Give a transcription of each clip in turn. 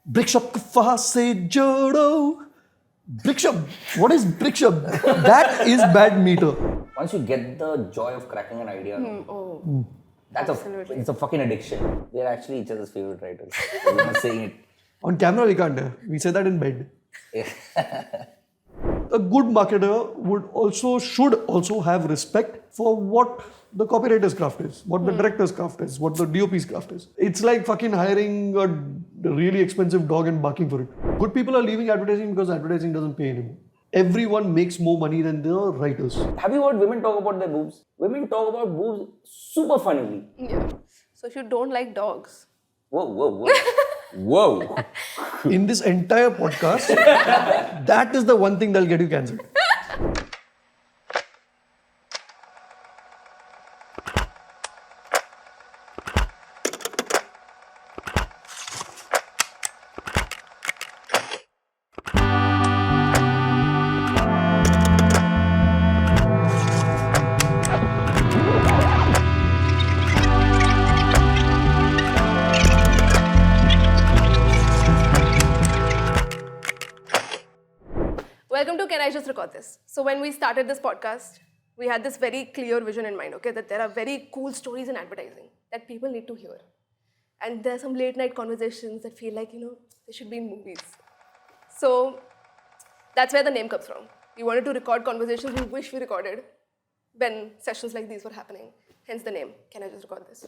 Brickshop ko fahan se jodo. Brickshop. What is Brickshop? That is bad meter. Once you get the joy of cracking an idea, Absolutely. it's a fucking addiction. We are actually each other's favorite writers. We're not saying it. On camera we can't. We say that in bed. A good marketer should also have respect for what the copywriter's craft is, what the director's craft is, what the DOP's craft is. It's like fucking hiring a really expensive dog and barking for it. Good people are leaving advertising because advertising doesn't pay anymore. Everyone makes more money than the writers. Have you heard women talk about their boobs? Women talk about boobs super funnily. Yeah. So if you don't like dogs. Whoa. Whoa. In this entire podcast, that is the one thing that'll get you cancelled. Welcome to Can I Just Record This? So when we started this podcast, we had this very clear vision in mind, okay, that there are very cool stories in advertising that people need to hear. And there are some late night conversations that feel like, they should be in movies. So that's where the name comes from. We wanted to record conversations we wish we recorded when sessions like these were happening. Hence the name, Can I Just Record This?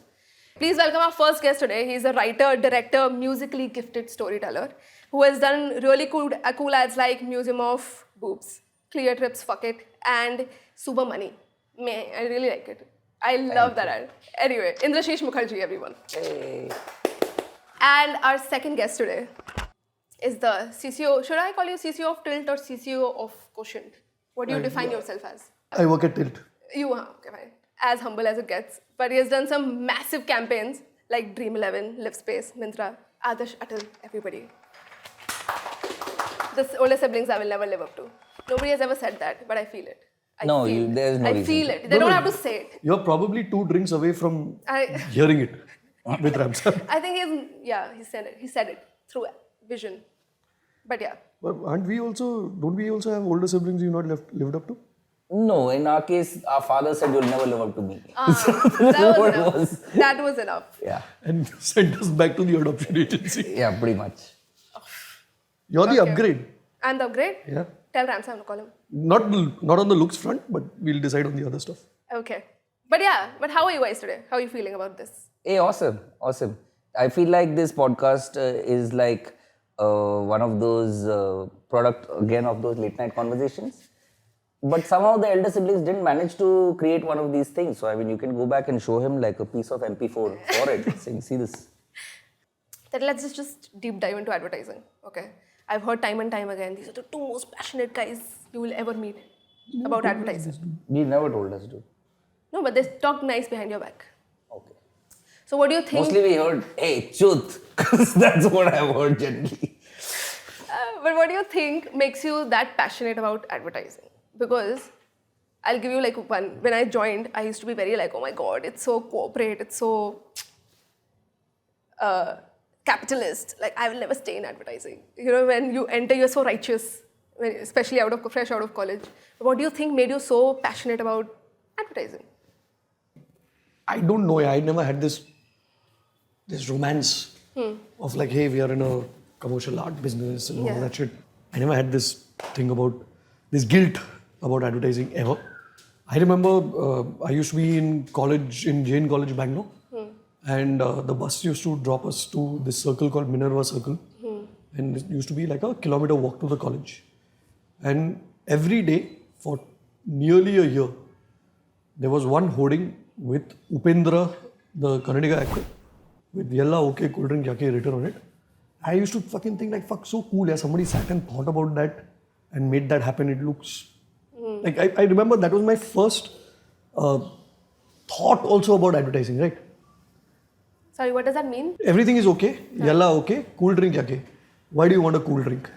Please welcome our first guest today. He's a writer, director, musically gifted storyteller who has done really cool ads like Museum of Boobs, Cleartrip's Fuck It, and Supermoney. I really like it. I love that ad. Anyway, Indrashish Mukherjee, everyone. Hey. And our second guest today is the CCO. Should I call you CCO of Tilt or CCO of Quotient? What do you define yourself as? I work at Tilt. You are, okay, fine. As humble as it gets. But he has done some massive campaigns like Dream 11, Live Space, Myntra, Adarsh Atal, everybody. The older siblings I will never live up to. Nobody has ever said that, but I feel it. There's no reason. I feel it. They don't have to say it. You're probably 2 drinks away from hearing it with Ramsar. I think he said it. He said it through vision. But yeah. But don't we also have older siblings you've not lived up to? No, in our case, our father said you'll never live up to me. That was enough. Yeah. And sent us back to the adoption agency. Yeah, pretty much. You're the upgrade. I'm the upgrade? Yeah. Tell Ramsar to call him. Not on the looks front, but we'll decide on the other stuff. Okay. But how are you guys today? How are you feeling about this? Hey, awesome. I feel like this podcast is like one of those product again of those late night conversations. But somehow the elder siblings didn't manage to create one of these things. So, you can go back and show him like a piece of MP4 for it, saying, see this. Then let's just deep dive into advertising, okay? I've heard time and time again, these are the 2 most passionate guys you will ever meet about advertising. You never told us to. No, but they talk nice behind your back. Okay. So what do you think? Mostly we heard, hey, chuth. That's what I've heard generally. But what do you think makes you that passionate about advertising? Because I'll give you like one. When I joined, I used to be very like, oh my God, it's so corporate, it's so capitalist. Like, I will never stay in advertising. When you enter, you're so righteous, especially fresh out of college. What do you think made you so passionate about advertising? I don't know. I never had this romance of like, hey, we are in a commercial art business and all that shit. I never had this thing about this guilt about advertising ever. I remember I used to be in college, in Jain College, Bangalore. And the bus used to drop us to this circle called Minerva Circle. And it used to be like a kilometer walk to the college. And every day for nearly a year, there was one hoarding with Upendra, the Kannadiga actor, with Yella okay, cool drink yake written on it. I used to fucking think like, fuck, so cool. Yeah, somebody sat and thought about that and made that happen. It looks like I remember that was my first thought also about advertising, right? Sorry, what does that mean? Everything is okay. Yalla okay. Cool drink yake. Why do you want a cool drink?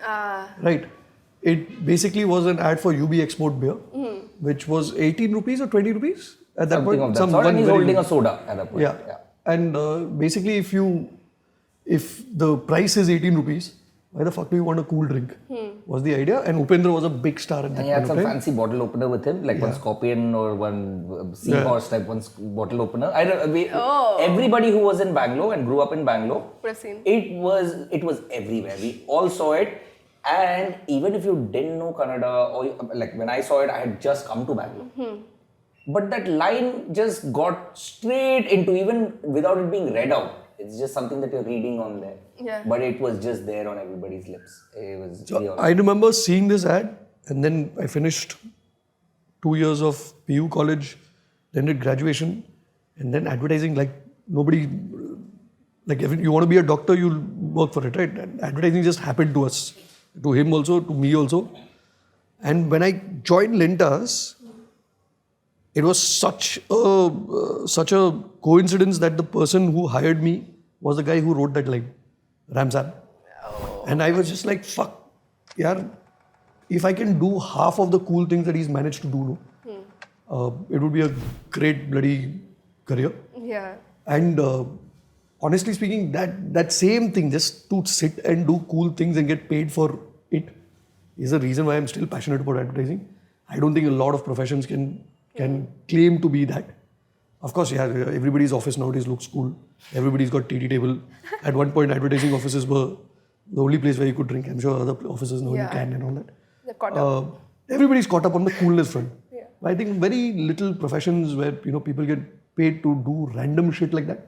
Right. It basically was an ad for UB Export beer, which was 18 rupees or 20 rupees at that Something point. Of that sort, and he's holding a soda at that point. Yeah. And basically, if you if the price is 18 rupees, why the fuck do you want a cool drink? Was the idea. And Upendra was a big star at that And he had point some of time. fancy bottle opener with him, like one scorpion or one seahorse type one bottle opener. Everybody who was in Bangalore and grew up in Bangalore, Would have seen. it was everywhere. We all saw it. And even if you didn't know Kannada, or like when I saw it, I had just come to Bangalore. But that line just got straight into, even without it being read out. It's just something that you're reading on there. Yeah. But it was just there on everybody's lips. It was really I remember seeing this ad, and then I finished 2 years of PU college, then did graduation, and then advertising like nobody. Like if you want to be a doctor, you'll work for it, right? And advertising just happened to us, to him also, to me also. And when I joined Lintas, it was such a coincidence that the person who hired me was the guy who wrote that line, Ramsam. And I was just like, fuck, yaar, if I can do half of the cool things that he's managed to do, it would be a great bloody career. Yeah. And honestly speaking, that same thing, just to sit and do cool things and get paid for it, is the reason why I'm still passionate about advertising. I don't think a lot of professions can claim to be that. Of course, yeah, everybody's office nowadays looks cool. Everybody's got TT table. At one point, advertising offices were the only place where you could drink. I'm sure other offices now you can and all that. They've caught up. Everybody's caught up on the coolness front. Yeah. I think very little professions where people get paid to do random shit like that.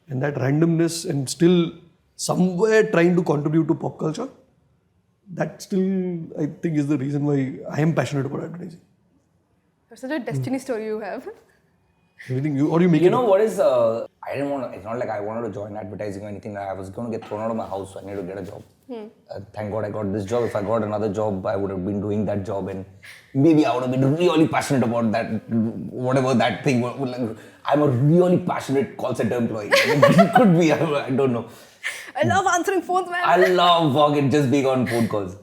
And that randomness and still somewhere trying to contribute to pop culture, that still I think is the reason why I am passionate about advertising. That's such a destiny story you have. Everything you make You it know up. what is? I didn't want to. It's not like I wanted to join advertising or anything. I was going to get thrown out of my house, so I needed to get a job. Thank God I got this job. If I got another job, I would have been doing that job, and maybe I would have been really passionate about that, whatever that thing. I'm a really passionate call center employee. It could be. I don't know. I love answering phones, man. I love fucking just being on phone calls.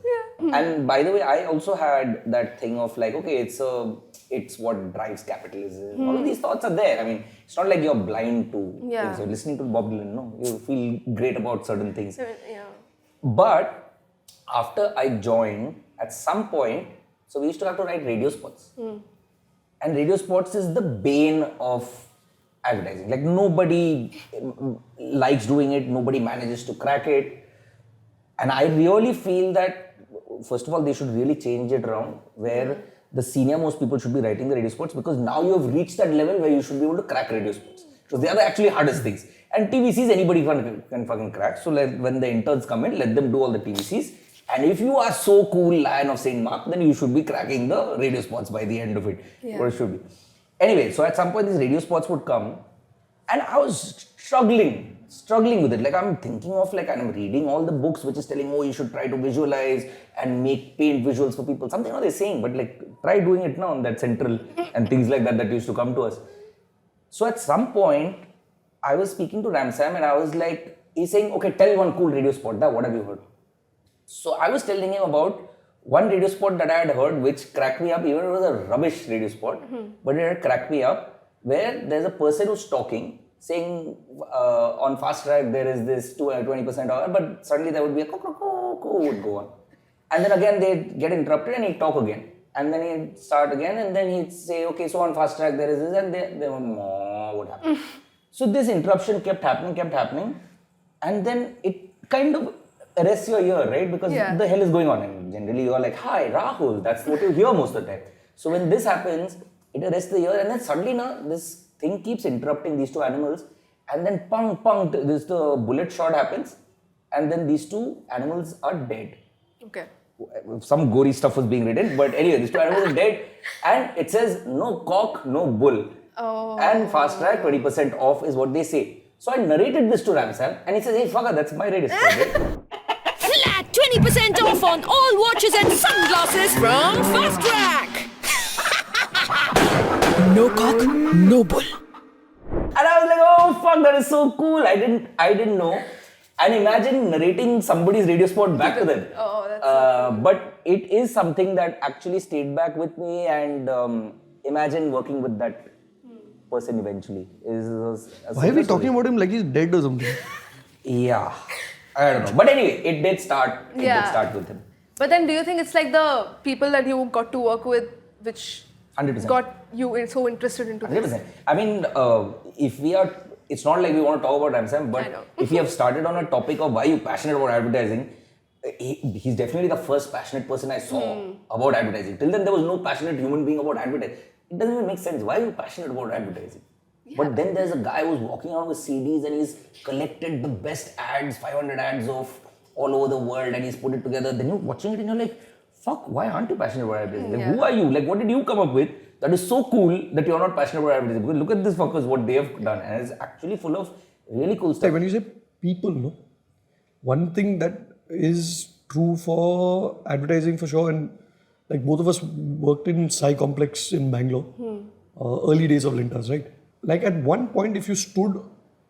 And by the way, I also had that thing of like, okay, it's what drives capitalism. All of these thoughts are there. I mean, it's not like you're blind to things. You're listening to Bob Dylan, no? You feel great about certain things. Yeah. But after I joined, at some point, so we used to have to write radio spots. And radio spots is the bane of advertising. Like nobody likes doing it. Nobody manages to crack it. And I really feel that, first of all, they should really change it around where the senior most people should be writing the radio spots, because now you have reached that level where you should be able to crack radio spots. So they are the actually hardest things. And TVCs anybody can fucking crack. So when the interns come in, let them do all the TVCs. And if you are so cool, Lion of St. Mark, then you should be cracking the radio spots by the end of it. Or it should be. Anyway, so at some point these radio spots would come and I was struggling with it. Like I'm thinking of and I'm reading all the books which is telling, oh, you should try to visualize and paint visuals for people. Something they're saying, but try doing it now on that central and things like that used to come to us. So at some point, I was speaking to Ramsam and I was like, he's saying, okay, tell one cool radio spot. What have you heard? So I was telling him about one radio spot that I had heard which cracked me up, even if it was a rubbish radio spot, but it had cracked me up, where there's a person who's talking, saying on fast track there is this 20% off, but suddenly there would be a would go on. And then again they'd get interrupted and he'd talk again. And then he'd start again and then he'd say, okay, so on fast track there is this, and they would happen. So this interruption kept happening, and then it kind of arrests your ear, right? Because what the hell is going on? And generally you're like, hi, Rahul, that's what you hear most of the time. So when this happens, it arrests the ear, and then suddenly this thing keeps interrupting these two animals, and then pung, the bullet shot happens, and then these two animals are dead. Okay. Some gory stuff was being written, but anyway, these two animals are dead, and it says no cock, no bull. Oh. And fast track, 20% off is what they say. So I narrated this to Ramsam, and he says, hey, fucker, that's my radio spot. Flat 20% off on all watches and sunglasses from Fast Track. No cock, no bull. And I was like, oh fuck, that is so cool. I didn't know. And imagine narrating somebody's radio spot back to them. Oh, that's so cool. But it is something that actually stayed back with me, and imagine working with that person eventually. Why are we talking about him like he's dead or something? Yeah, I don't know. But anyway, it did start. It Yeah. did start with him. But then do you think it's like the people that you got to work with which 100%. got you so interested into this? 100%. I mean, if we are, it's not like we want to talk about Ramsam, I but know. if we have started on a topic of why you're passionate about advertising, he's definitely the first passionate person I saw about advertising. Till then, there was no passionate human being about advertising. It doesn't even make sense. Why are you passionate about advertising? But then there's a guy who's walking around with CDs and he's collected the best ads, 500 ads of all over the world, and he's put it together. Then you're watching it and you're like, fuck, why aren't you passionate about advertising? Like, who are you? Like, what did you come up with that is so cool that you're not passionate about advertising? Because look at this fuckers, what they have done. And it's actually full of really cool stuff. Like when you say people, no, one thing that is true for advertising for sure, and like both of us worked in Sai Complex in Bangalore, early days of Lintas, right? Like at one point, if you stood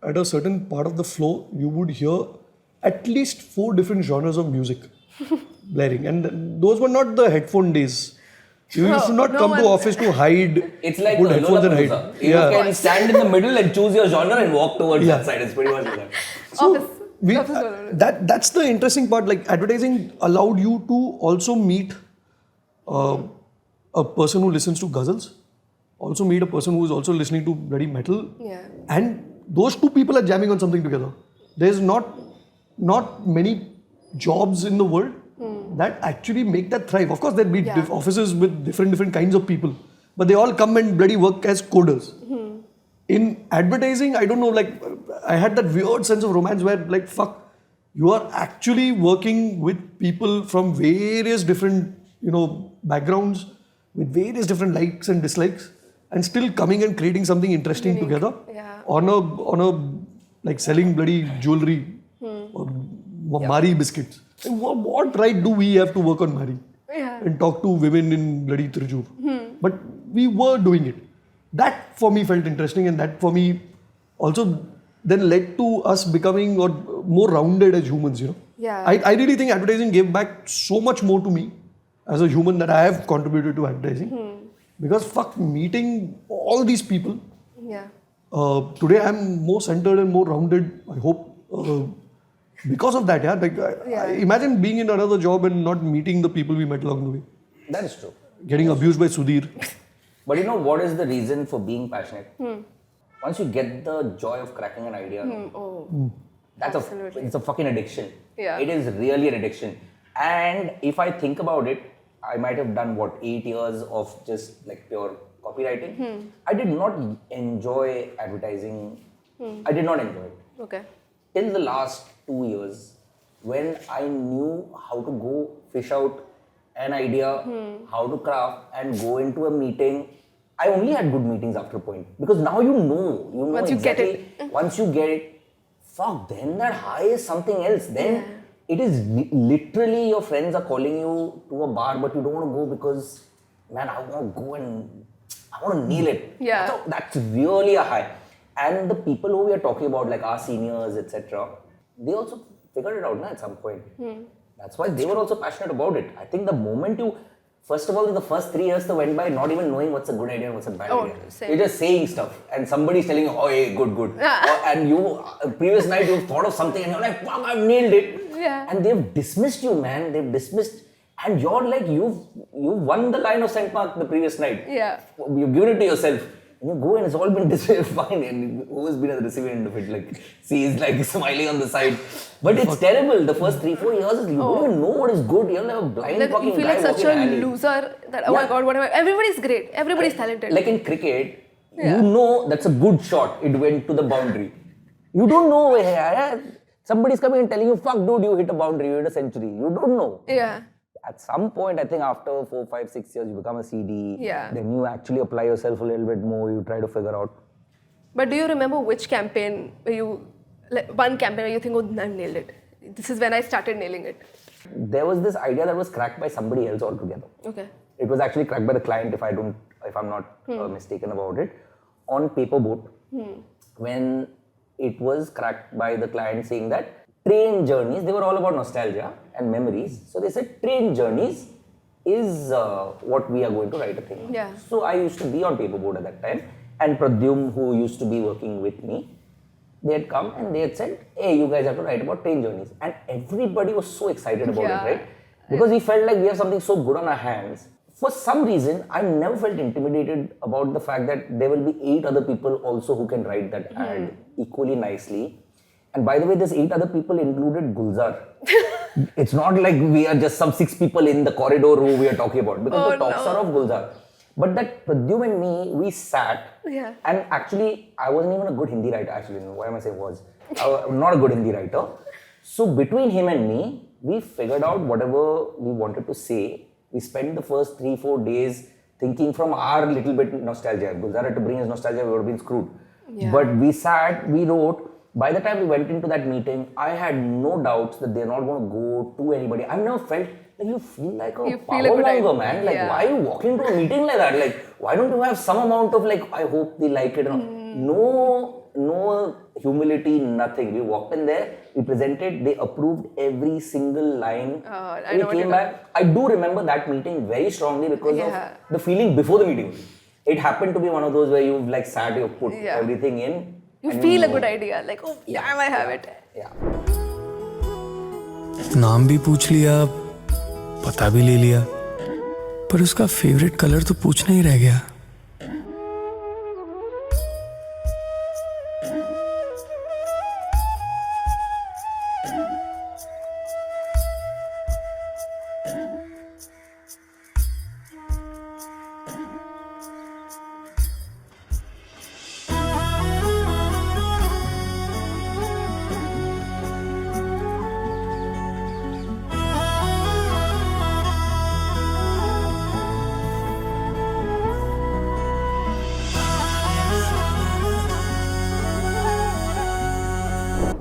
at a certain part of the floor, you would hear at least 4 different genres of music blaring, and those were not the headphone days. You used to not come to office to hide. It's like put the headphones and hide. Lollapalooza. You can stand in the middle and choose your genre and walk towards that side. It's pretty much like that. Office. We, Office Lollapalooza. that's the interesting part. Like advertising allowed you to also meet a person who listens to ghazals, also meet a person who is also listening to bloody metal, and those two people are jamming on something together. There's not many jobs in the world that actually make that thrive. Of course, there'll be offices with different kinds of people, but they all come and bloody work as coders. In advertising, I don't know, like I had that weird sense of romance where like, fuck, you are actually working with people from various different, backgrounds, with various different likes and dislikes, and still coming and creating something interesting together on a like selling bloody jewelry or Mari biscuits. And what right do we have to work on Mari and talk to women in bloody Trujur? But we were doing it. That for me felt interesting, and that for me also then led to us becoming or more rounded as humans, Yeah. I really think advertising gave back so much more to me as a human that I have contributed to advertising. Because fuck, meeting all these people, today I'm more centered and more rounded, I hope, because of that. I imagine being in another job and not meeting the people we met along the way. That is true. Getting abused by Sudhir. But you know what is the reason for being passionate? Once you get the joy of cracking an idea, it's a fucking addiction. Yeah. It is really an addiction. And if I think about it, I might have done 8 years of just like pure copywriting. I did not enjoy advertising. I did not enjoy it. Okay. Till the last 2 years, when I knew how to go fish out an idea, how to craft and go into a meeting. I only had good meetings after a point, because now you know Once you get exactly. Once you get it, fuck, then that high is something else. Then it is literally your friends are calling you to a bar, but you don't want to go because, man, I want to go and I want to nail it. Yeah. So that's really a high. And the people who we are talking about, like our seniors, etc., they also figured it out at some point. That's why they were also passionate about it. I think the moment you, first of all, the first 3 years that went by not even knowing what's a good idea and what's a bad idea. Same. You're just saying stuff and somebody's telling you, oh, hey, good. And you, previous night you've thought of something and you're like, fuck, I've nailed it. Yeah. And they've dismissed you, man. They've dismissed, and you're like, you've won the line of St. Mark the previous night. Yeah. You've given it to yourself. And you go and it's all been fine, and who has been at the receiving end of it? Like, see, he's like smiling on the side. But it's terrible. The first 3-4 years, you don't even know what is good. You're like a blind Like, fucking you feel guy like such walking a alley. loser that, oh my god, whatever. Everybody's great. Everybody's talented. Like in cricket, you know that's a good shot. It went to the boundary. You don't know. Somebody's coming and telling you, fuck, dude, you hit a boundary, you hit a century. You don't know. Yeah. At some point, I think after 4, 5, 6 years, you become a CD. Yeah. Then you actually apply yourself a little bit more. You try to figure out. But do you remember which campaign where one campaign where you think, oh, I've nailed it. This is when I started nailing it. There was this idea that was cracked by somebody else altogether. Okay. It was actually cracked by the client, if I'm not mistaken about it, on Paperboat. When it was cracked by the client saying that train journeys, they were all about nostalgia and memories. So they said train journeys is what we are going to write a thing on. Yeah. So I used to be on Paperboat at that time, and Pradyum, who used to be working with me, they had come and they had said, hey, you guys have to write about train journeys. And everybody was so excited about it, right? Because we felt like we have something so good on our hands. For some reason, I never felt intimidated about the fact that there will be 8 other people also who can write that ad equally nicely. And by the way, this 8 other people included Gulzar. It's not like we are just some 6 people in the corridor who we are talking about, because the talks are of Gulzar. But that Pradyum and me, we sat, and actually, I wasn't even a good Hindi writer. Actually, why am I saying was? I'm not a good Hindi writer. So between him and me, we figured out whatever we wanted to say. We spent the first 3-4 days thinking from our little bit nostalgia. Gulzar had to bring his nostalgia, we would have been screwed. But we sat, we wrote. By the time we went into that meeting, I had no doubts that they're not going to go to anybody. I've never felt like you feel like a power monger, man. Like, why are you walking to a meeting like that? Like, why don't you have some amount of like, I hope they like it. No humility, nothing. We walked in there, we presented, they approved every single line. We came back. I do remember that meeting very strongly because of the feeling before the meeting. It happened to be one of those where you've like sat, you've put everything in. You feel a good idea, like, oh, damn, I have it. नाम भी पूछ लिया, पता भी ले लिया, पर उसका फेवरेट कलर तो पूछना ही रह गया.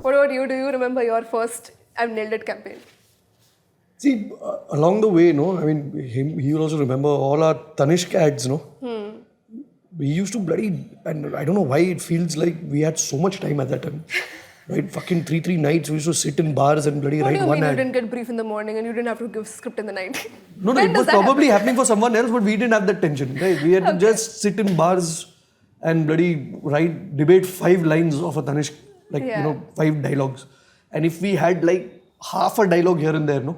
What about you? Do you remember your first I've nailed it campaign? See, along the way, no, I mean, he will also remember all our Tanishq ads, no. We used to and I don't know why it feels like we had so much time at that time. Right, fucking 3 nights we used to sit in bars and bloody write one ad. What do you mean you didn't get brief in the morning and you didn't have to give script in the night? No, it was probably happening for someone else, but we didn't have that tension. Right? We had to just sit in bars and bloody debate 5 lines of a Tanishq, 5 dialogues. And if we had like half a dialogue here and there, no,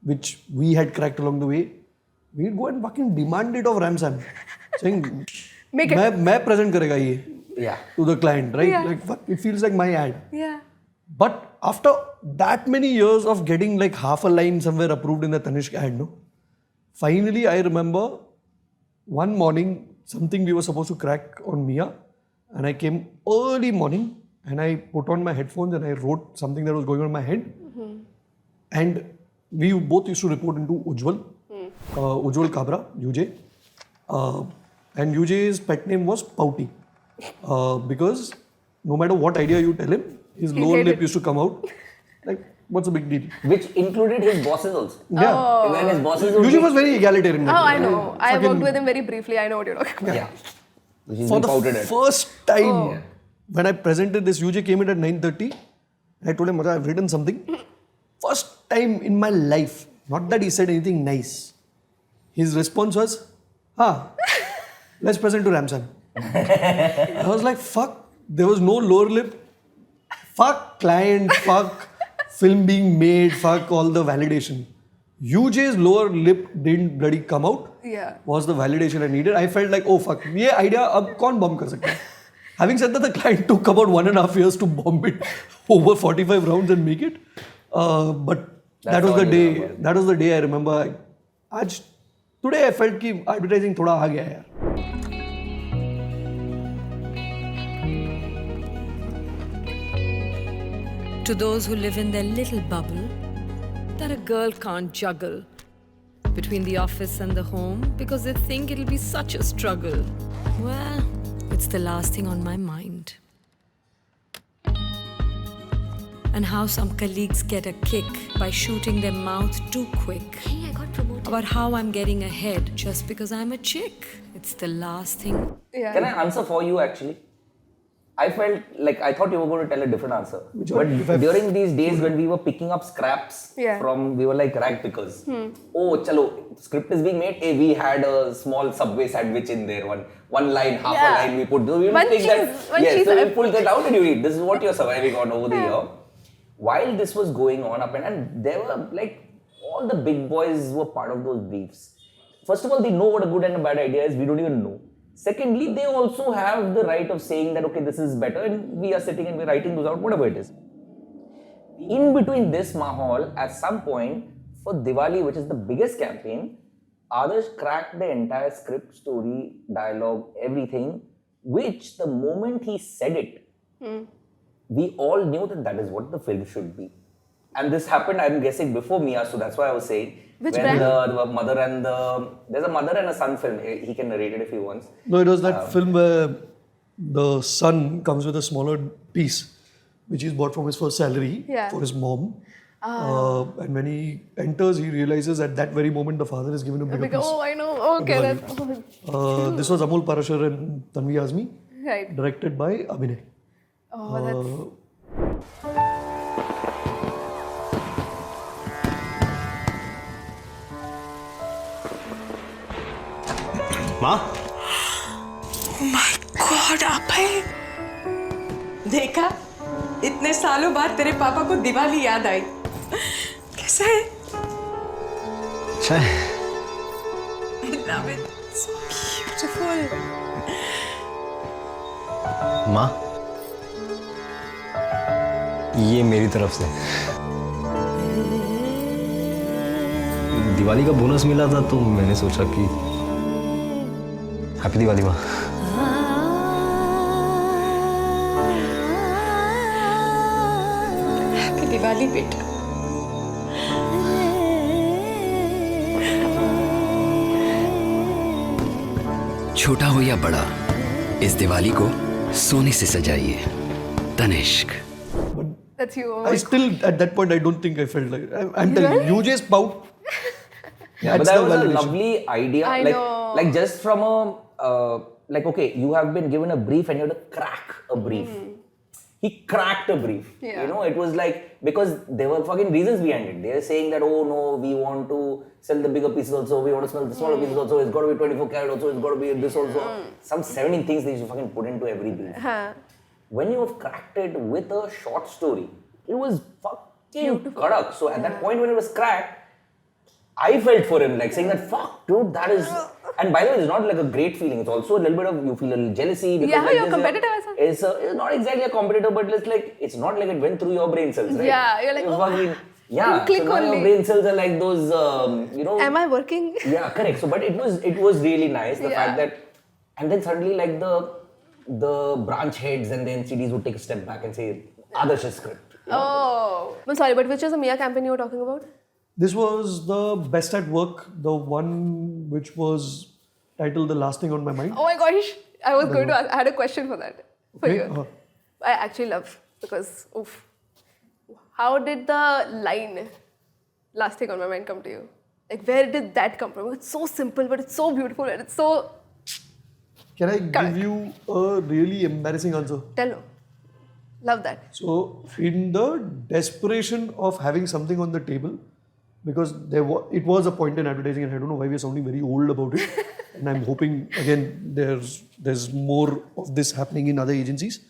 which we had cracked along the way, we'd go and fucking demand it of Ramsam, saying, Make it. मैं present करेगा ये. Yeah. To the client, right? Yeah. Like, fuck, it feels like my ad. Yeah. But after that many years of getting like half a line somewhere approved in the Tanishq ad, no? Finally, I remember one morning, something we were supposed to crack on Mia, and I came early morning and I put on my headphones and I wrote something that was going on in my head. And we both used to report into Ujjwal, Ujjwal Kabra, UJ. And UJ's pet name was Pouty. Because no matter what idea you tell him, his lower lip used to come out. Like, what's the big deal? Which included his bosses also. Yeah. Oh. When his bosses UJ was very egalitarian. Oh, I know. I worked with him very briefly. I know what you're talking about. Yeah. For the first time, when I presented this, UJ came in at 9:30. I told him, I've written something. First time in my life, not that he said anything nice. His response was, let's present to Ramsam. I was like, fuck, there was no lower lip. Fuck client, fuck film being made, fuck all the validation. UJ's lower lip didn't bloody come out. Yeah. Was the validation I needed. I felt like, oh fuck, this idea, ab kaun bomb kar sakta hai? Having said that, the client took about 1.5 years to bomb it over 45 rounds and make it. But that was the day. That was the day I remember. Today I felt that advertising thoda aa gaya yaar. To those who live in their little bubble that a girl can't juggle between the office and the home because they think it'll be such a struggle. Well, it's the last thing on my mind. And how some colleagues get a kick by shooting their mouth too quick. Hey, I got promoted. About how I'm getting ahead just because I'm a chick. It's the last thing. Yeah. Can I answer for you actually? I felt like I thought you were going to tell a different answer. one? But during these days when we were picking up scraps we were like rag pickers. Oh, chalo, script is being made. Hey, we had a small Subway sandwich in there. One line, half a line we put. So we will take that. Yes, so we pull that out and you eat. This is what you're surviving on over the year. While this was going on up and there were like all the big boys were part of those briefs. First of all, they know what a good and a bad idea is. We don't even know. Secondly, they also have the right of saying that, okay, this is better, and we are sitting and we're writing those out, whatever it is. In between this mahal, at some point, for Diwali, which is the biggest campaign, Adarsh cracked the entire script, story, dialogue, everything, which the moment he said it, we all knew that that is what the film should be. And this happened, I'm guessing, before Mia, so that's why I was saying. Which when brand? the mother and there's a mother and a son film. He can narrate it if he wants. No, it was that film where the son comes with a smaller piece, which he's bought from his first salary for his mom. And when he enters, he realizes at that very moment the father is given a bigger piece. Oh, I know. Okay, that's... This was Amol Parashar and Tanvi Azmi, Right. directed by Abhinay. Oh, that's... माँ my God आप है देखा इतने सालों बाद तेरे पापा को दिवाली याद आई कैसा है अच्छा है I love it. It's beautiful. माँ ये मेरी तरफ से दिवाली का बोनस मिला था तो मैंने सोचा कि हैप्पी दिवाली माँ हैप्पी दिवाली बेटा छोटा हो या बड़ा इस दिवाली को सोने से सजाइए Tanishq That's you. Oh I my still, at that point, I don't think I felt like... I'm telling you, you just pout. Yeah, but That's that the was a validation. lovely idea. I know. Like just from a like, okay, you have been given a brief and you have to crack a brief. He cracked a brief. Yeah. You know, it was like because there were fucking reasons behind it. They were saying that, oh no, we want to sell the bigger pieces also. We want to sell the smaller pieces also. It's got to be 24 karat also. It's got to be this also. Some 17 things they should fucking put into every brief. When you have cracked it with a short story, it was fucking kadak. So at that point when it was cracked, I felt for him, like saying that, fuck, dude, that is... And by the way, it's not like a great feeling. It's also a little bit of, you feel a little jealousy. Because Yeah, like you're competitive as well. It's not exactly a competitor, but it's not like it went through your brain cells, right? Yeah, you're like, It's oh, fucking, yeah, you click so now your only. brain cells are like those, you know... Am I working? Yeah, correct. So, but it was really nice, the Yeah. fact that... And then suddenly, like, the branch heads and the NCDs would take a step back and say, Adarsh's script. Oh. I'm sorry, but which is the Mia campaign you were talking about? This was the best at work, the one which was titled The Last Thing on My Mind. Oh my gosh. I was going to ask, I had a question for that. For Okay, you. I actually love because, oof. How did the line, last thing on my mind, come to you? Like, where did that come from? It's so simple, but it's so beautiful and it's so... Can I give you a really embarrassing answer? Tell no. Love that. So, in the desperation of having something on the table, because it was a point in advertising, and I don't know why we're sounding very old about it. And I'm hoping again there's more of this happening in other agencies.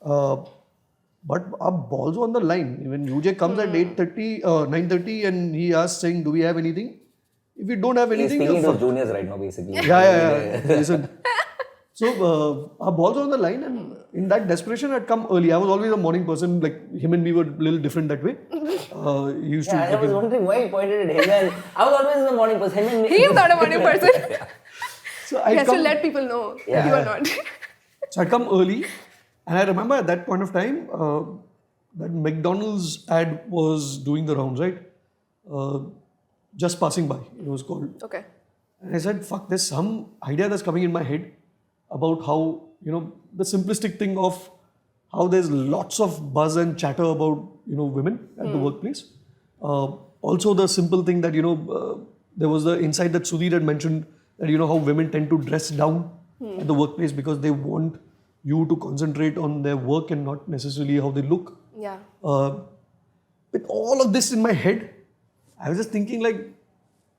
But our balls on the line. When UJ comes at 9:30, and he asks saying, "Do we have anything?" If we don't have He's anything, speaking you're to fucked. juniors right now, basically. Yeah. Listen. So our balls are on the line, and in that desperation, I'd come early. I was always a morning person. Like him and me were a little different that way. He used to. I was wondering why he pointed at him, and I was always in the morning person. Him and me. He is not a morning person. So He I'd has come. to let people know that you are not. So I'd come early, and I remember at that point of time, that McDonald's ad was doing the rounds, right? Just passing by, it was called. Okay. And I said, fuck, there's some idea that's coming in my head about how, the simplistic thing of how there's lots of buzz and chatter about, women at the workplace. Also the simple thing that, there was the insight that Sudhir had mentioned that, how women tend to dress down at the workplace because they want you to concentrate on their work and not necessarily how they look. Yeah. With all of this in my head, I was just thinking like,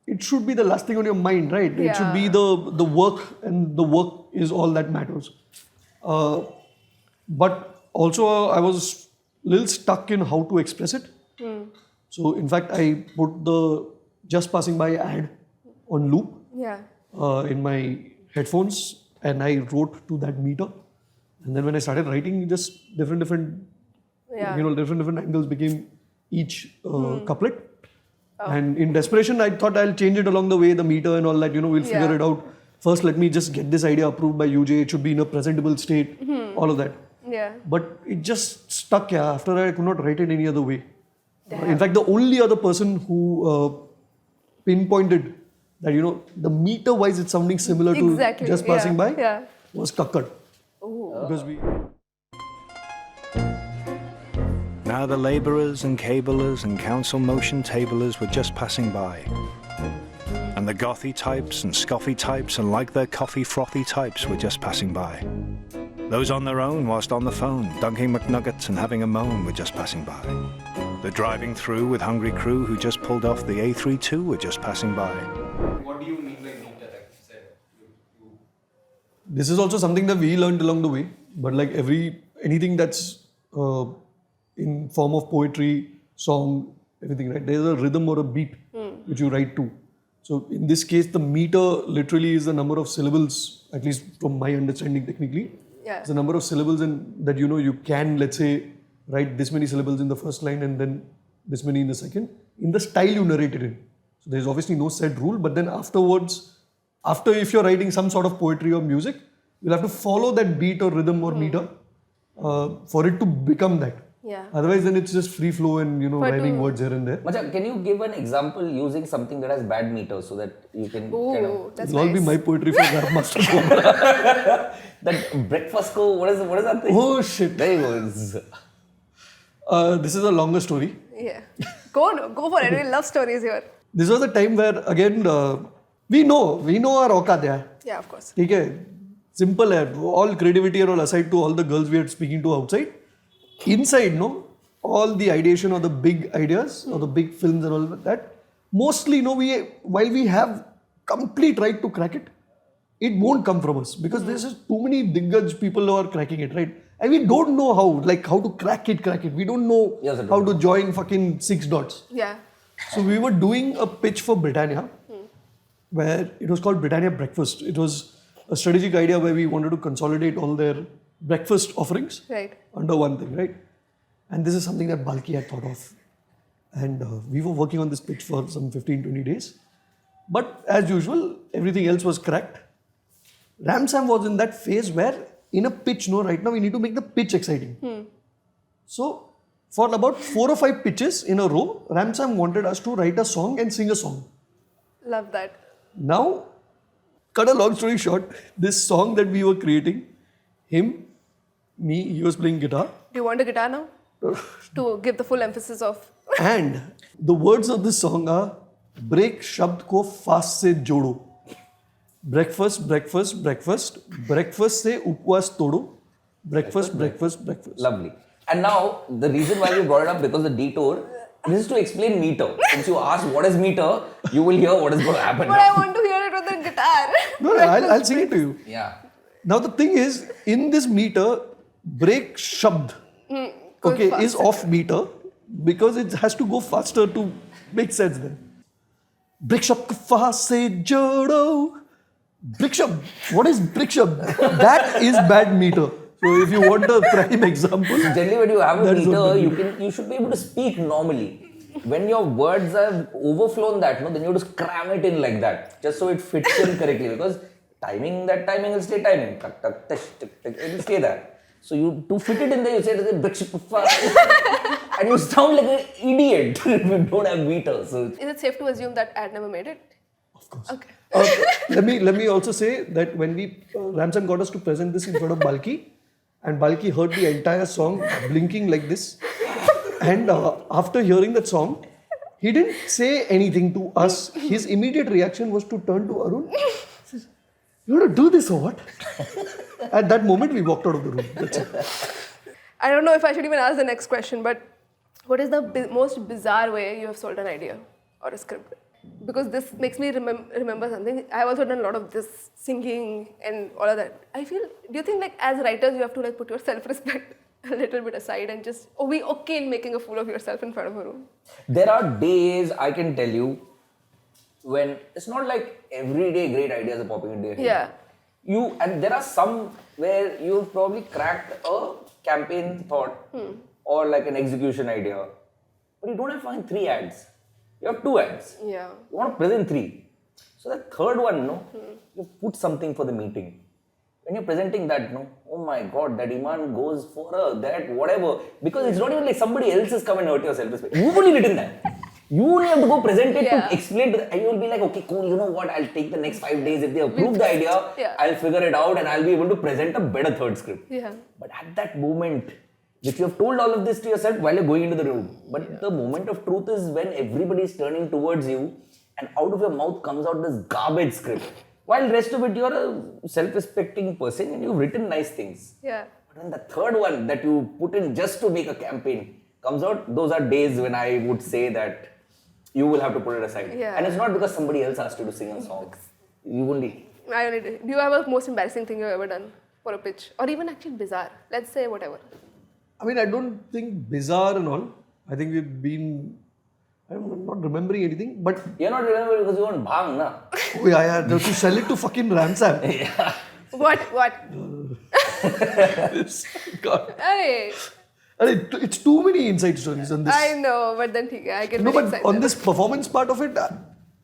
it should be the last thing on your mind, right? Yeah. It should be the work, and the work is all that matters. But also I was a little stuck in how to express it. So in fact, I put the Just Passing By ad on loop Yeah. in my headphones, and I wrote to that meter. And then when I started writing, just different Yeah. different angles became each couplet. And in desperation, I thought I'll change it along the way, the meter and all that, we'll figure it out. First, let me just get this idea approved by UJ. It should be in a presentable state, all of that. Yeah. But it just stuck, yeah. After that, I could not write it any other way. In fact, the only other person who pinpointed that, the meter-wise, it's sounding similar to Just Passing By was Kakkad. Because we... Now the labourers and cablers and council motion tablers were just passing by. And the gothy types and scoffy types and like their coffee frothy types were just passing by. Those on their own whilst on the phone, dunking McNuggets and having a moan were just passing by. The driving through with hungry crew who just pulled off the A32 were just passing by. What do you mean by meter, like you said? This is also something that we learned along the way. But like anything that's in form of poetry, song, everything, right? There's a rhythm or a beat which you write to. So in this case, the meter literally is the number of syllables, at least from my understanding technically. Yeah. It's the number of syllables and that you can, let's say, write this many syllables in the first line and then this many in the second, in the style you narrate it in. So there's obviously no set rule, but then afterwards, if you're writing some sort of poetry or music, you'll have to follow that beat or rhythm or meter for it to become that. Yeah. Otherwise, then it's just free flow and rhyming words here and there. Macha, can you give an example using something that has bad meters so that you can kind of... That's It'll all be my poetry for Rap Master. That breakfast co, what is that thing? Oh shit. There you go. It's- This is a longer story. Yeah. Go for it. We love stories here. This was a time where, again, we know our औकात है. Yeah, of course. ठीक है? Simple है. All creativity and all aside to all the girls we are speaking to outside. Inside, all the ideation or the big ideas or the big films and all that, mostly, while we have complete right to crack it, it won't come from us because there's just too many diggaj people who are cracking it, right? And we don't know how to crack it. We don't know how to join fucking 6 dots. Yeah. So we were doing a pitch for Britannia where it was called Britannia Breakfast. It was a strategic idea where we wanted to consolidate all their breakfast offerings under one thing, right? And this is something that Balki had thought of. And we were working on this pitch for some 15-20 days. But as usual, everything else was cracked. Ramsam was in that phase where in a pitch, right now we need to make the pitch exciting. So for about 4 or 5 pitches in a row, Ramsam wanted us to write a song and sing a song. Love that. Now, cut a long story short, this song that we were creating, him, me, he was playing guitar. Do you want a guitar now? To give the full emphasis of... And the words of this song are, break shabd ko fast se jodo. Breakfast, breakfast, breakfast. Breakfast se upwas todo. Breakfast, breakfast, breakfast. Lovely. And now, the reason why we brought it up because the detour, this is to explain meter. Since you asked what is meter, you will hear what is going to happen But now. I want to hear it with the guitar. No, I'll sing it to you. Yeah. Now the thing is, in this meter, break shabd, is off meter because it has to go faster to make sense then. Break shabd ko fast se jodo. Brick shabd. What is brick shabd? That is bad meter. So if you want a prime example. Generally, when you have a that is what meter, you should be able to speak normally. When your words have overflown that, then you have to cram it in like that, just so it fits in correctly. Because that timing will stay timing. It will stay there. So to fit it in there, you say brick shabd. And you sound like an idiot if you don't have meter. So Is it safe to assume that ad never made it? Of course. Okay. Let me also say that when Ramsam got us to present this in front of Balki, and Balki heard the entire song blinking like this, and after hearing that song, he didn't say anything to us. His immediate reaction was to turn to Arun. Says, you want to do this or what? At that moment, we walked out of the room. That's it. I don't know if I should even ask the next question, but what is the most bizarre way you have sold an idea or a script? Because this makes me remember something. I've also done a lot of this singing and all of that. I feel, do you think like as writers you have to like put your self-respect a little bit aside and just be okay in making a fool of yourself in front of a room? There are days, I can tell you, when it's not like everyday great ideas are popping into your head. Yeah. And there are some where you've probably cracked a campaign thought or like an execution idea, but you don't have to find 3 ads. You have 2 ads. Yeah. You want to present 3. So the third one, no, you put something for the meeting. When you're presenting that, no, oh my God, that Iman goes for that whatever, because it's not even like somebody else has come and hurt your self-respect. You've only written that. You only have to go present it to explain to and you'll be like, okay, cool, you know what, I'll take the next 5 days. If they approve the idea, I'll figure it out and I'll be able to present a better third script. Yeah. But at that moment, if you have told all of this to yourself while you're going into the room, but the moment of truth is when everybody is turning towards you and out of your mouth comes out this garbage script. While the rest of it, you're a self-respecting person and you've written nice things. Yeah. But when the third one that you put in just to make a campaign comes out, those are days when I would say that you will have to put it aside. Yeah. And it's not because somebody else asked you to sing a song. You only... I only do. Do you have a most embarrassing thing you've ever done for a pitch? Or even actually bizarre? Let's say whatever. I mean, I don't think bizarre and all. I think we've been... I'm not remembering anything, but... You're not remembering because you want bhang, na? Oh yeah, to sell it to fucking ransom. Yeah. What? God. Hey. It's too many inside stories on this. I know, but then I get No, very but excited. on this performance part of it,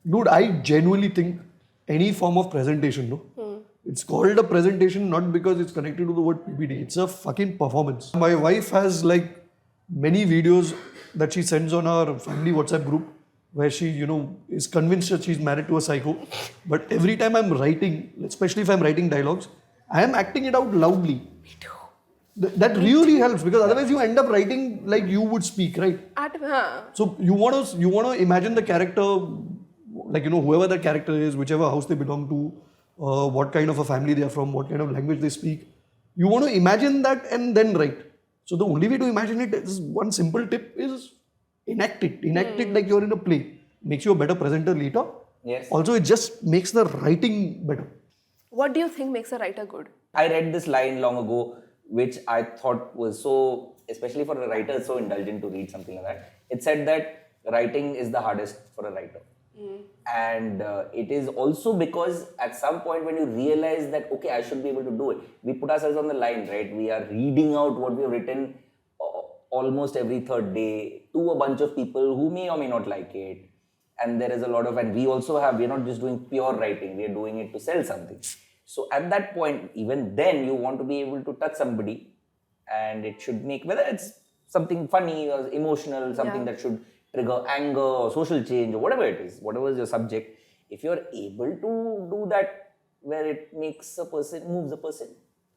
dude, I genuinely think any form of presentation, no? It's called a presentation not because it's connected to the word PPT. It's a fucking performance. My wife has like many videos that she sends on our family WhatsApp group where she, is convinced that she's married to a psycho. But every time I'm writing, especially if I'm writing dialogues, I am acting it out loudly. Me too. That really helps because otherwise you end up writing like you would speak, right? So you want to imagine the character, like whoever the character is, whichever house they belong to, what kind of a family they are from, what kind of language they speak. You want to imagine that and then write. So the only way to imagine it is one simple tip is enact it. Enact it like you're in a play. Makes you a better presenter later. Yes. Also, it just makes the writing better. What do you think makes a writer good? I read this line long ago, which I thought was so, especially for a writer, so indulgent to read something like that. It said that writing is the hardest for a writer. And it is also because at some point when you realize that, okay, I should be able to do it, we put ourselves on the line, right? We are reading out what we have written almost every third day to a bunch of people who may or may not like it. And there is a lot of, and we also have, we're not just doing pure writing, we're doing it to sell something. So at that point, even then you want to be able to touch somebody and it should make, whether it's something funny or emotional, something that should trigger anger or social change or whatever it is, whatever is your subject, if you're able to do that where it makes a person, moves a person,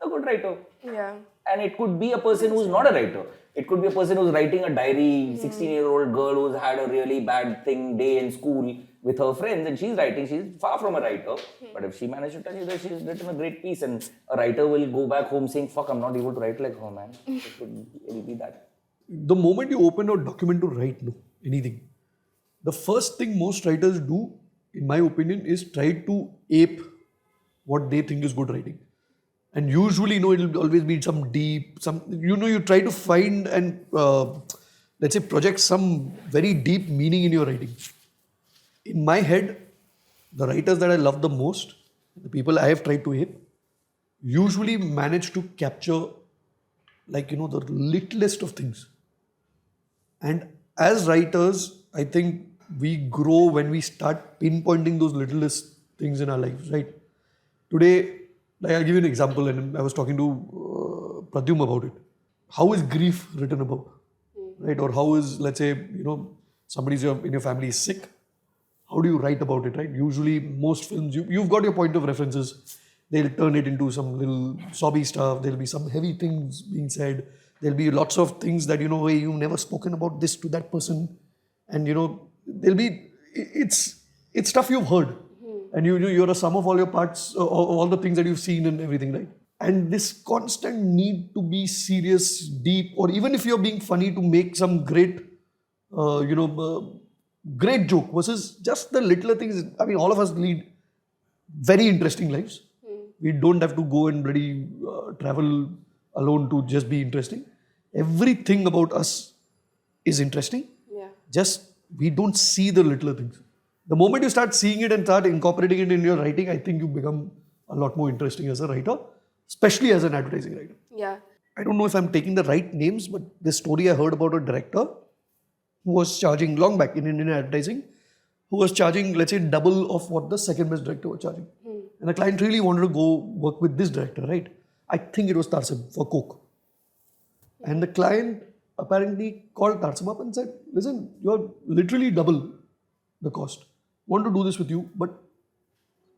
a good writer. Yeah. And it could be a person who's not a writer. It could be a person who's writing a diary, 16-year-old girl who's had a really bad day in school with her friends and she's writing, she's far from a writer. But if she managed to tell you that she's written a great piece and a writer will go back home saying, fuck, I'm not able to write like her, man. It'll be that. The moment you open a document to write anything, the first thing most writers do, in my opinion, is try to ape what they think is good writing. And usually, it'll always be some deep, you try to find and, let's say, project some very deep meaning in your writing. In my head, the writers that I love the most, the people I have tried to ape, usually manage to capture, the littlest of things. And as writers, I think we grow when we start pinpointing those littlest things in our lives, right? Today, I'll give you an example, and I was talking to Pradyum about it. How is grief written about, right? Or how is, let's say, somebody in your family is sick. How do you write about it, right? Usually, most films, you've got your point of references. They'll turn it into some little sobby stuff. There'll be some heavy things being said. There'll be lots of things that, hey, you've never spoken about this to that person. And, there'll be, it's stuff you've heard. And you're a sum of all your parts, all the things that you've seen and everything, right? And this constant need to be serious, deep, or even if you're being funny to make some great, great joke versus just the littler things. I mean, all of us lead very interesting lives. We don't have to go and bloody travel alone to just be interesting. Everything about us is interesting. Yeah. Just we don't see the littler things. The moment you start seeing it and start incorporating it in your writing, I think you become a lot more interesting as a writer, especially as an advertising writer. Yeah. I don't know if I'm taking the right names, but this story I heard about a director who was charging long back in Indian advertising, who was charging, let's say, double of what the second best director was charging. And the client really wanted to go work with this director, right? I think it was Tarsim for Coke. And the client apparently called Tarsim up and said, listen, you're literally double the cost. Want to do this with you, but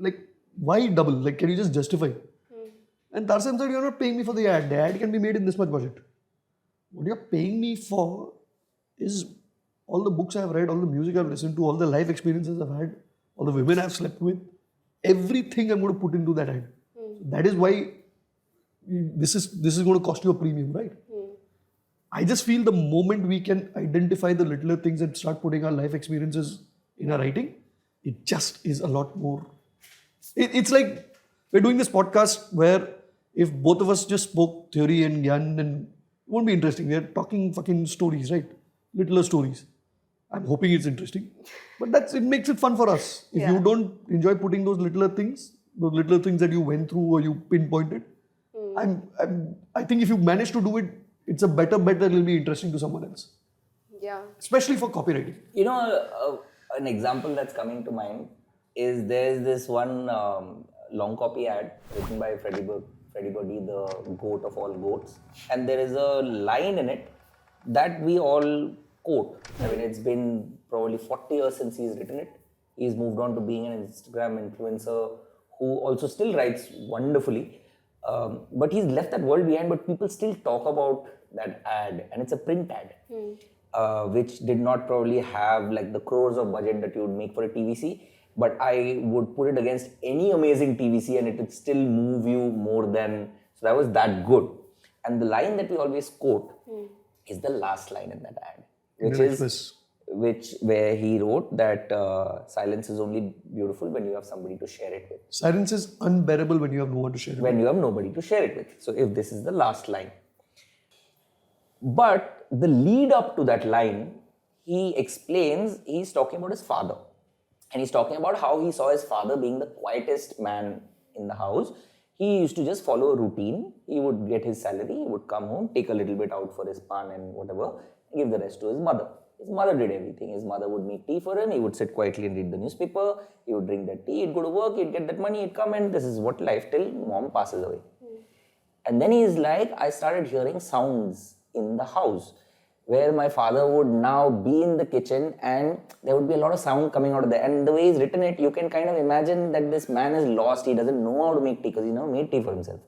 like, why double? Like, can you just justify? And Tarsim said, you're not paying me for the ad. The ad can be made in this much budget. What you're paying me for is all the books I've read, all the music I've listened to, all the life experiences I've had, all the women I've slept with, everything I'm going to put into that ad. That is why this is going to cost you a premium, right? I just feel the moment we can identify the littler things and start putting our life experiences in our writing, it just is a lot more. It's like we're doing this podcast where if both of us just spoke theory and gyan, then it won't be interesting. We're talking fucking stories, right? Littler stories. I'm hoping it's interesting. But it makes it fun for us. If you don't enjoy putting those littler things that you went through or you pinpointed, I think if you manage to do it, it's a better bet that it will be interesting to someone else. Yeah. Especially for copywriting. You know, an example that's coming to mind is there's this one long copy ad written by Freddie Buddy, the goat of all goats. And there is a line in it that we all quote. I mean, it's been probably 40 years since he's written it. He's moved on to being an Instagram influencer who also still writes wonderfully. But he's left that world behind, but people still talk about that ad, and it's a print ad, which did not probably have like the crores of budget that you would make for a TVC, but I would put it against any amazing TVC and it would still move you more than, so that was that good. And the line that we always quote is the last line in that ad, where he wrote that silence is only beautiful when you have somebody to share it with. Silence is unbearable when you have no one to share it with. When you have nobody to share it with. So if this is the last line. But the lead up to that line, he explains, he's talking about his father. And he's talking about how he saw his father being the quietest man in the house. He used to just follow a routine. He would get his salary, he would come home, take a little bit out for his pan and whatever, give the rest to his mother. His mother did everything. His mother would make tea for him. He would sit quietly and read the newspaper. He would drink that tea. He'd go to work. He'd get that money. He'd come and this is what life till mom passes away. And then he's like, I started hearing sounds in the house where my father would now be in the kitchen and there would be a lot of sound coming out of there. And the way he's written it, you can kind of imagine that this man is lost. He doesn't know how to make tea because he never made tea for himself.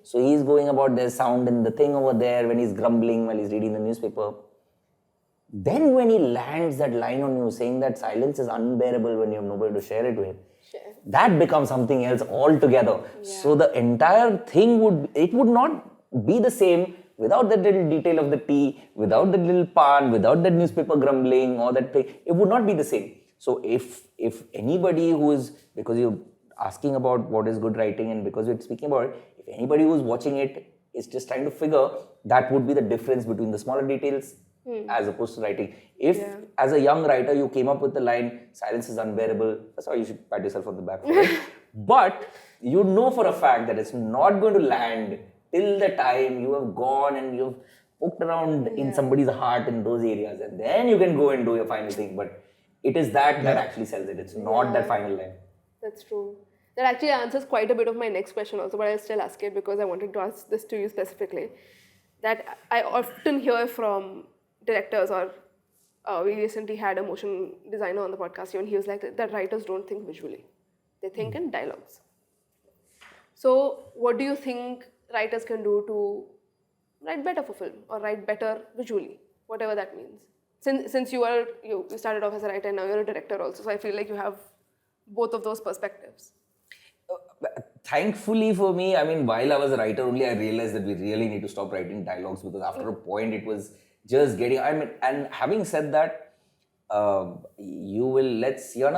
So he's going about there's sound in the thing over there when he's grumbling while he's reading the newspaper. Then when he lands that line on you saying that silence is unbearable when you have nobody to share it with, that becomes something else altogether. Yeah. So the entire thing would not be the same without that little detail of the tea, without that little pan, without that newspaper grumbling or that thing. It would not be the same. So if anybody who is, because you're asking about what is good writing and because we're speaking about it, if anybody who's watching it is just trying to figure, that would be the difference between the smaller details as opposed to writing. If as a young writer you came up with the line, silence is unbearable, that's why you should pat yourself on the back for it. But you know for a fact that it's not going to land till the time you have gone and you've poked around in somebody's heart in those areas, and then you can go and do your final thing. But it is that actually sells it. It's not that final line. That's true. That actually answers quite a bit of my next question also, but I'll still ask it because I wanted to ask this to you specifically. That I often hear from directors, or we recently had a motion designer on the podcast, and he was like that writers don't think visually. They think in dialogues. So what do you think writers can do to write better for film or write better visually, whatever that means? Since you started off as a writer and now you're a director also, so I feel like you have both of those perspectives. thankfully for me, I mean, while I was a writer only, I realized that we really need to stop writing dialogues because after a point, it was just getting. I mean, and having said that, you will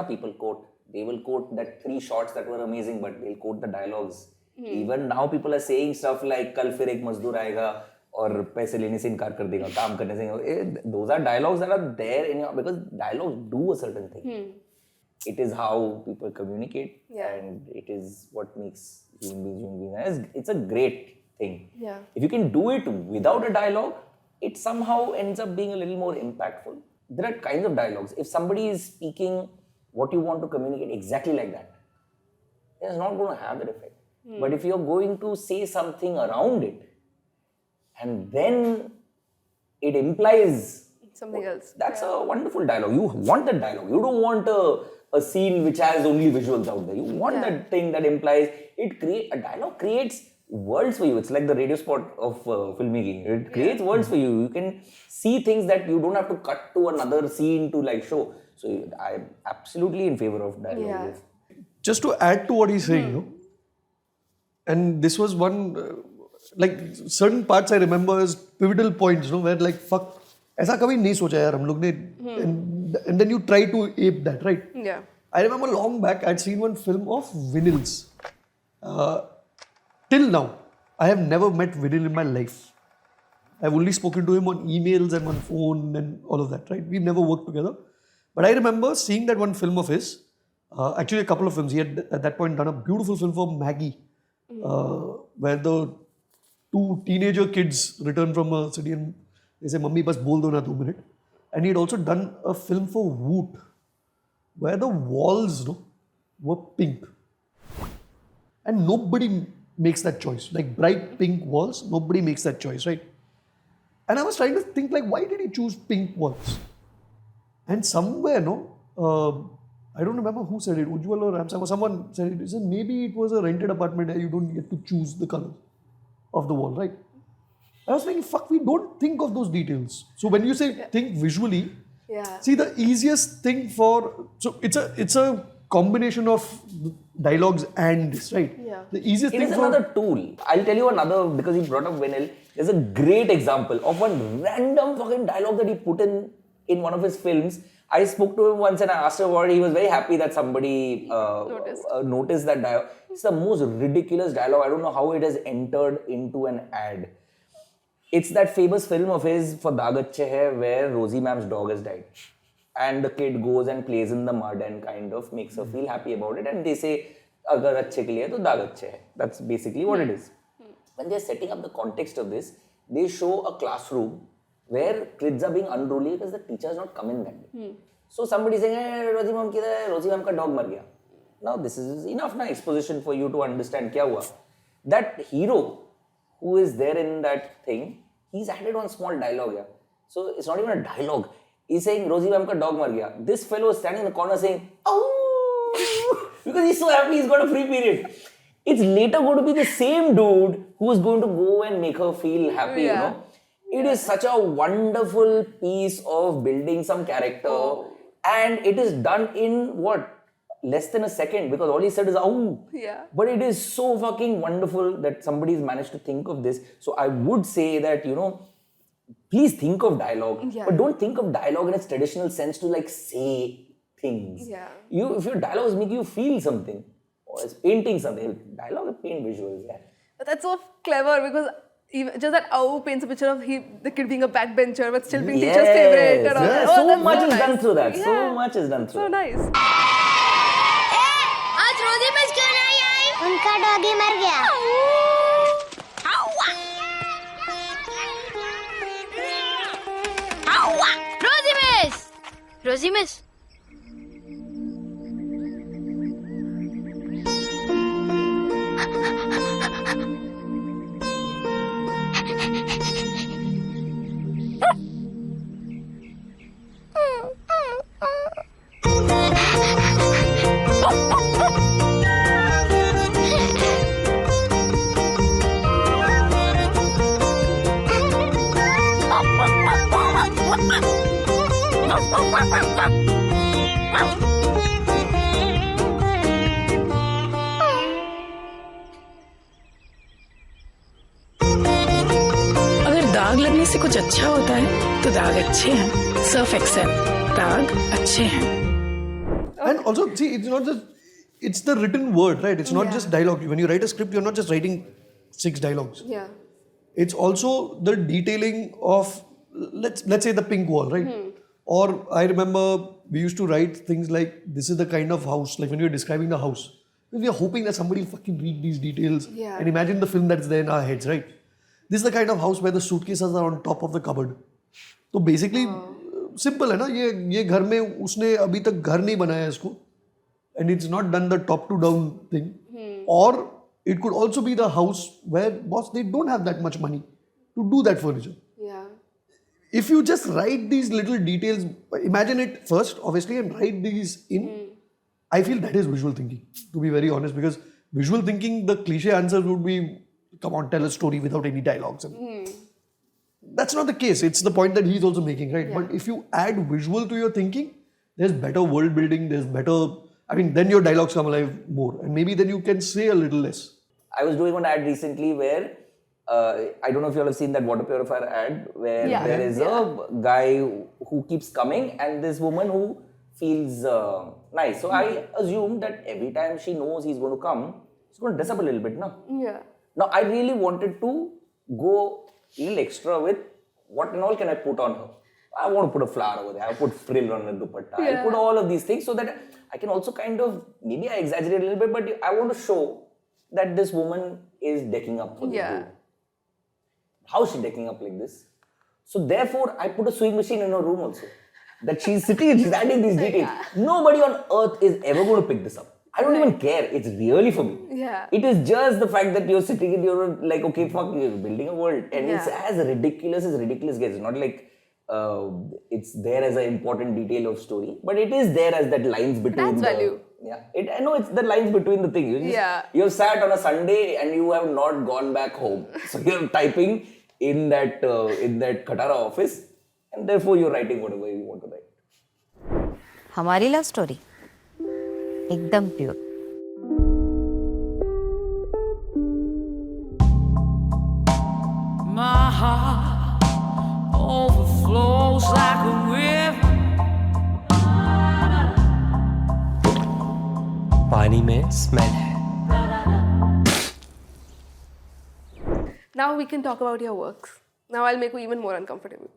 people quote. They will quote that 3 shots that were amazing, but they'll quote the dialogues. Even now, people are saying stuff like "Kal fir ek mazdoor aayega" or "पैसे लेने से इनकार कर देगा, काम करने से." Those are dialogues that are there in your because dialogues do a certain thing. It is how people communicate, and it is what makes human beings. It's a great thing. Yeah. If you can do it without a dialogue, it somehow ends up being a little more impactful. There are kinds of dialogues. If somebody is speaking what you want to communicate exactly like that, it's not going to have that effect. But if you're going to say something around it, and then it implies something else, that's a wonderful dialogue. You want that dialogue. You don't want a scene which has only visuals out there. You want that thing that implies a dialogue creates worlds for you. It's like the radio spot of filmmaking. It creates worlds for you. You can see things that you don't have to cut to another scene to like show. So I'm absolutely in favor of dialogue. Just to add to what he's saying, you know, and this was one, like certain parts I remember as pivotal points, you know, where like, fuck, ऐसा कभी नहीं सोचा यार हम लोग ने, and then you try to ape that, right? Yeah. I remember long back I'd seen one film of Vinyls. Till now, I have never met Vinyl in my life. I've only spoken to him on emails and on phone and all of that, right? We've never worked together. But I remember seeing that one film of his, actually a couple of films. He had at that point done a beautiful film for Maggie, where the 2 teenager kids return from a city and they say, "Mummy, bas bol do na 2 minutes." And he had also done a film for Woot, where the walls, you know, were pink. And nobody makes that choice. Like bright pink walls, nobody makes that choice, right? And I was trying to think like, why did he choose pink walls? And somewhere, I don't remember who said it, Ujjwal or Ramsam or someone said it. He said maybe it was a rented apartment and you don't get to choose the color of the wall, right? I was thinking, fuck, we don't think of those details. So when you say think visually, see the easiest thing so it's a combination of dialogues and this, right? Yeah. The easiest It thing is another tool. I'll tell you another, because he brought up vinyl. There's a great example of one random fucking dialogue that he put in one of his films. I spoke to him once and I asked him about it. He was very happy that somebody noticed that dialogue. It's the most ridiculous dialogue. I don't know how it has entered into an ad. It's that famous film of his for Daag Achhe Hai, where Rosie Ma'am's dog has died. And the kid goes and plays in the mud and kind of makes her feel happy about it. And they say, Agar achhe ke liye to daag achhe hai. That's basically what it is. When they're setting up the context of this, they show a classroom where kids are being unruly because the teacher has not come in that day. So somebody saying, "Hey, Rosie Ma'am kidhar hai? Rosie Ma'am ka dog mar gaya." Now this is enough exposition for you to understand kya hua. That hero who is there in that thing, he's added one small dialogue here. So it's not even a dialogue. He's saying, "Rosie Ma'am ka dog mar gaya." This fellow is standing in the corner saying, "Oh," because he's so happy he's got a free period. It's later going to be the same dude who is going to go and make her feel happy, you know. It is such a wonderful piece of building some character, and it is done in less than a second, because all he said is "oh." Yeah. But it is so fucking wonderful that somebody's managed to think of this. So I would say that, please think of dialogue, but don't think of dialogue in its traditional sense to like say things. Yeah. If your dialogues make you feel something, or it's painting something, dialogue and paint visuals, But that's so clever, because even just that "ow" paints a picture of the kid being a backbencher but still being teacher's favorite. And all that. So that's much so is nice. done through that. Yeah. So much is done through So that. nice. आज रोजी miss क्यों नहीं आई? उनका doggy मर गया। रोजी miss. कुछ अच्छा होता है तो दाग अच्छे हैं. सर्फ एक्सेल, दाग अच्छे हैं. And also, see, it's not just, it's the written word, right? It's not just dialogue. When you write a script, you're not just writing 6 dialogues. Yeah. It's also the detailing of, let's say the pink wall, right? Or I remember we used to write things like, this is the kind of house, like when you're describing the house, we are hoping that somebody will fucking read these details and imagine the film that's there in our heads, right? This is the kind of house where the suitcases are on top of the cupboard. So basically, simple है ना, ये घर में उसने अभी तक घर नहीं बनाया है इसको, and it's not done the top to down thing. Or it could also be the house where boss, they don't have that much money to do that furniture. Yeah. If you just write these little details, imagine it first, obviously, and write these in, I feel that is visual thinking, to be very honest, because visual thinking, the cliche answer would be, come on, tell a story without any dialogues. That's not the case. It's the point that he's also making, right? But if you add visual to your thinking, there's better world building, there's better, I mean, then your dialogues come alive more. And maybe then you can say a little less. I was doing an ad recently where, I don't know if you all have seen that water purifier ad, where there is a guy who keeps coming and this woman who feels nice. So I assumed that every time she knows he's going to come, he's going to dress up a little bit, no? Yeah. Now I really wanted to go a little extra with what and all can I put on her. I want to put a flower over there, I put frill on the dupatta, I put all of these things so that I can also kind of, maybe I exaggerate a little bit, but I want to show that this woman is decking up for this dude. How is she decking up like this? So therefore, I put a sewing machine in her room also. That she's sitting and she's adding these details. Nobody on earth is ever going to pick this up. I don't even care. It's really for me. Yeah. It is just the fact that you're sitting and you're like, okay, fuck, you're building a world. And it's as ridiculous as ridiculous gets. It's not like it's there as an important detail of story, but it is there as that lines between value. I know it's the lines between the things. You have sat on a Sunday and you have not gone back home. So you're typing in that Khatara office and therefore you're writing whatever you want to write. हमारी love story एकदम pure. My heart overflows like a river. पानी में smell है. Now we can talk about your works. Now I'll make you even more uncomfortable.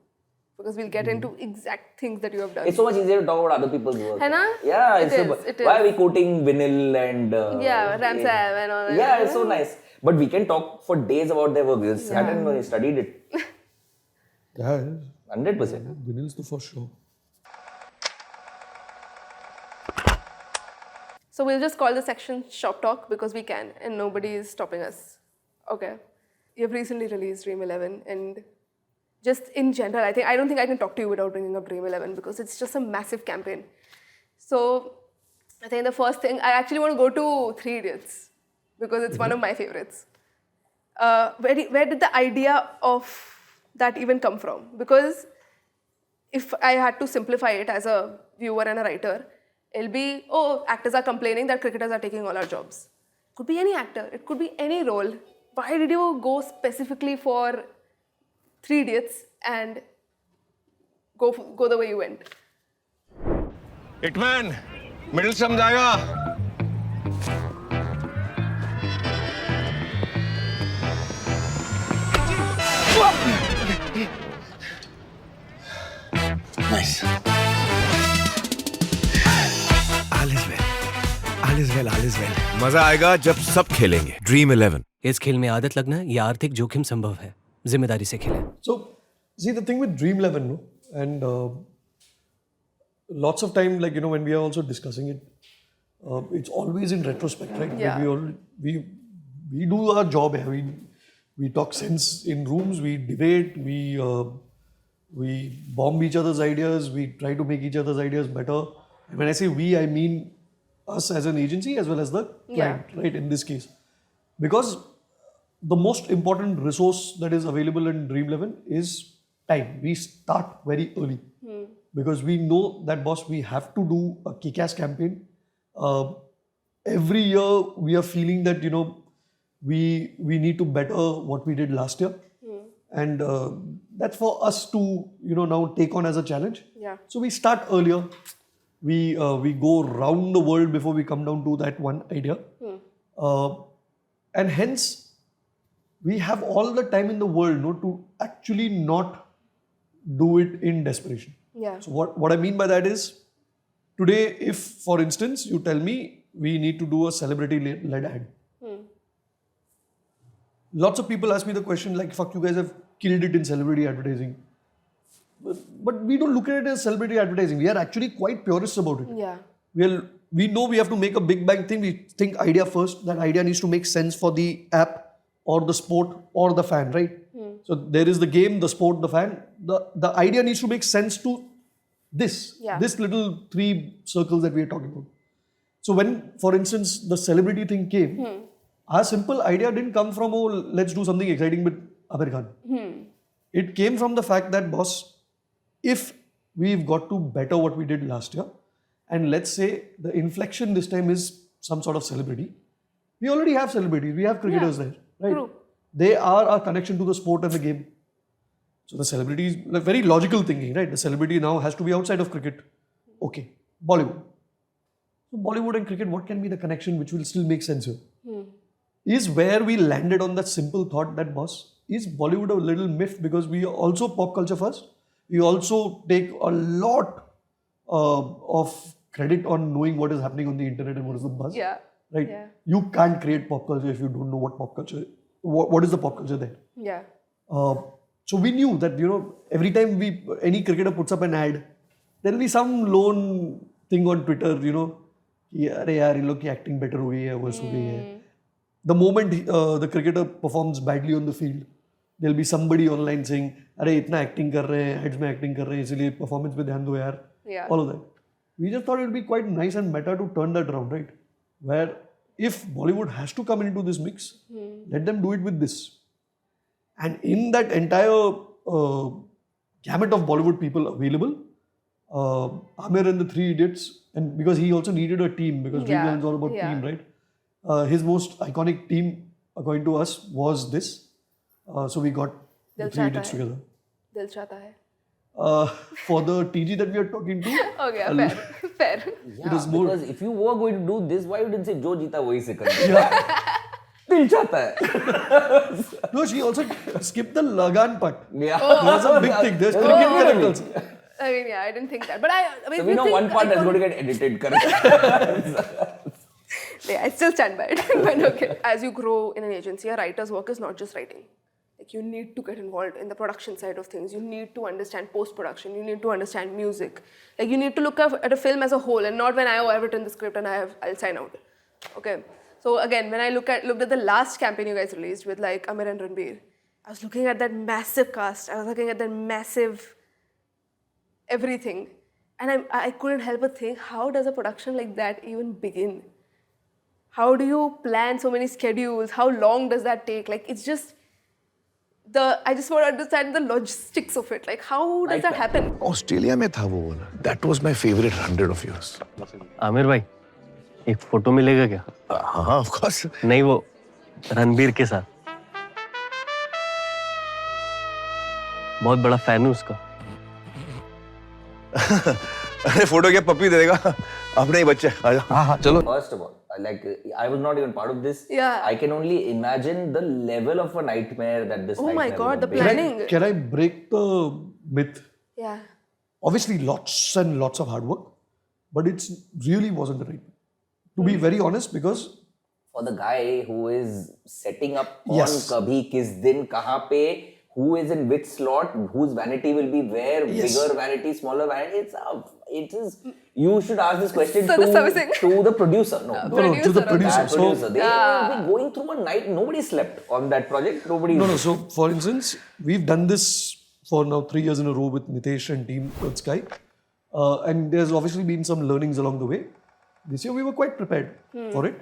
Because we'll get into exact things that you have done. It's so much easier to talk about other people's work. है ना? Yeah, it is. Why are we quoting vinyl and... Ramsay and all that. Yeah, it's so nice. But we can talk for days about their work. Because sat and studied it. Yeah. 100%. Vinyl's the first show. So we'll just call the section Shop Talk because we can and nobody is stopping us. Okay. You've recently released Dream 11 and just in general, I don't think I can talk to you without bringing up Dream 11 because it's just a massive campaign. So I think the first thing, I actually want to go to 3 Idiots because it's one of my favorites. Where did the idea of that even come from? Because if I had to simplify it as a viewer and a writer, it'll be, actors are complaining that cricketers are taking all our jobs. Could be any actor, it could be any role. Why did you go specifically for 3 Idiots and go the way you went? Hitman, middle समझाएगा. Nice. All is well. All is well. All is well. मजा आएगा जब सब खेलेंगे. Dream 11. इस खेल में आदत लगना या आर्थिक जोखिम संभव है. जिम्मेदारी से खेलें. So, see the thing with Dream 11, no? And lots of time, like, when we are also discussing it, it's always in retrospect, right? Yeah. We do our job here. We talk sense in rooms, we debate, we bomb each other's ideas, we try to make each other's ideas better. And when I say we, I mean us as an agency as well as the client, right, in this case. Because the most important resource that is available in Dream 11 is time. We start very early because we know that, boss, we have to do a kick-ass campaign. Every year we are feeling that, we need to better what we did last year. and that's for us to now take on as a challenge. Yeah. So we start earlier. We go round the world before we come down to that one idea, and hence we have all the time in the world to actually not do it in desperation. Yeah. So what I mean by that is, today, if for instance you tell me we need to do a celebrity-led ad, lots of people ask me the question like, fuck, you guys have killed it in celebrity advertising. But we don't look at it as celebrity advertising. We are actually quite purists about it. Yeah. We know we have to make a big bang thing. We think idea first. That idea needs to make sense for the app or the sport or the fan, right? So there is the game, the sport, the fan. The idea needs to make sense to this little 3 circles that we are talking about. So when, for instance, the celebrity thing came, our simple idea didn't come from, oh, let's do something exciting with Amir Khan. It came from the fact that, boss, if we've got to better what we did last year, and let's say the inflection this time is some sort of celebrity, we already have celebrities, we have cricketers there, right? True. They are our connection to the sport and the game. So the celebrity is like very logical thinking, right? The celebrity now has to be outside of cricket. Okay, Bollywood. So Bollywood and cricket, what can be the connection which will still make sense here? Is where we landed on that simple thought that, boss, is Bollywood a little miffed because we are also pop culture first? We also take a lot of credit on knowing what is happening on the internet and what is the buzz. Yeah. Right? Yeah. You can't create pop culture if you don't know what pop culture is. What is the pop culture there? Yeah. So we knew that, every time any cricketer puts up an ad, there will be some lone thing on Twitter, कि अरे यार इन लोग की acting better हो गई है, worse हो गई है. The moment the cricketer performs badly on the field, there'll be somebody online saying, अरे इतना acting कर रहे हैं, ads में acting कर रहे हैं, इसलिए performance पे ध्यान दो यार. Yeah. All of that. We just thought it would be quite nice and meta to turn that around, right? Where if Bollywood has to come into this mix, let them do it with this. And in that entire gamut of Bollywood people available, Amir and the Three Idiots, and because he also needed a team, because Dreamland is all about team, right? His most iconic team, according to us, was this. So we got the Three Idiots together. Dil chata hai. For the TG that we are talking to. Okay, fair. Yeah, it is more, because if you were going to do this, why you didn't say Jo Jeeta Wahi Se Karna? Dil chata hai. No, she also skipped the Lagan part. Yeah. That's a big thing. There's cricket correct also. I mean, I didn't think that. But I mean, so we know one part that's going to get edited, correct? Yeah, I still stand by it. But okay. As you grow in an agency, a writer's work is not just writing. Like, you need to get involved in the production side of things. You need to understand post-production. You need to understand music. Like, you need to look at a film as a whole, and not when I've written the script and I'll sign out. Okay. So again, when I looked at the last campaign you guys released with like Amir and Ranbir, I was looking at that massive cast. I was looking at that massive everything, and I couldn't help but think, how does a production like that even begin? How do you plan so many schedules? How long does that take? Like, it's just I just want to understand the logistics of it. Like, how does that happen? Australia में था वो वाला. That was my favorite 100 of yours. Aamir भाई, एक photo मिलेगा क्या? हाँ, of course. नहीं, वो रणबीर के साथ. बहुत बड़ा फैन हूँ उसका. अरे फोटो क्या पप्पी दे देगा? अपने ही बच्चे. हाँ, चलो. First of all, like, I was not even part of this. Yeah. I can only imagine the level of a nightmare that this. Oh my God, the would be. planning. Can I break the myth? Yeah. Obviously, lots and lots of hard work, but it really wasn't the right. To be very honest, because for the guy who is setting up on Yes. Kabhi Kis Din Kahan Pe, who is in which slot, whose vanity will be where, Yes. bigger vanity, smaller vanity, it is. You should ask this question So the servicing. to the producer. No, to the producer. That producer. They will be going through a night. Nobody slept on that project. Nobody. No. So, for instance, we've done this for now 3 years in a row with Nitesh and team at Sky, and there's obviously been some learnings along the way. This year we were quite prepared for it.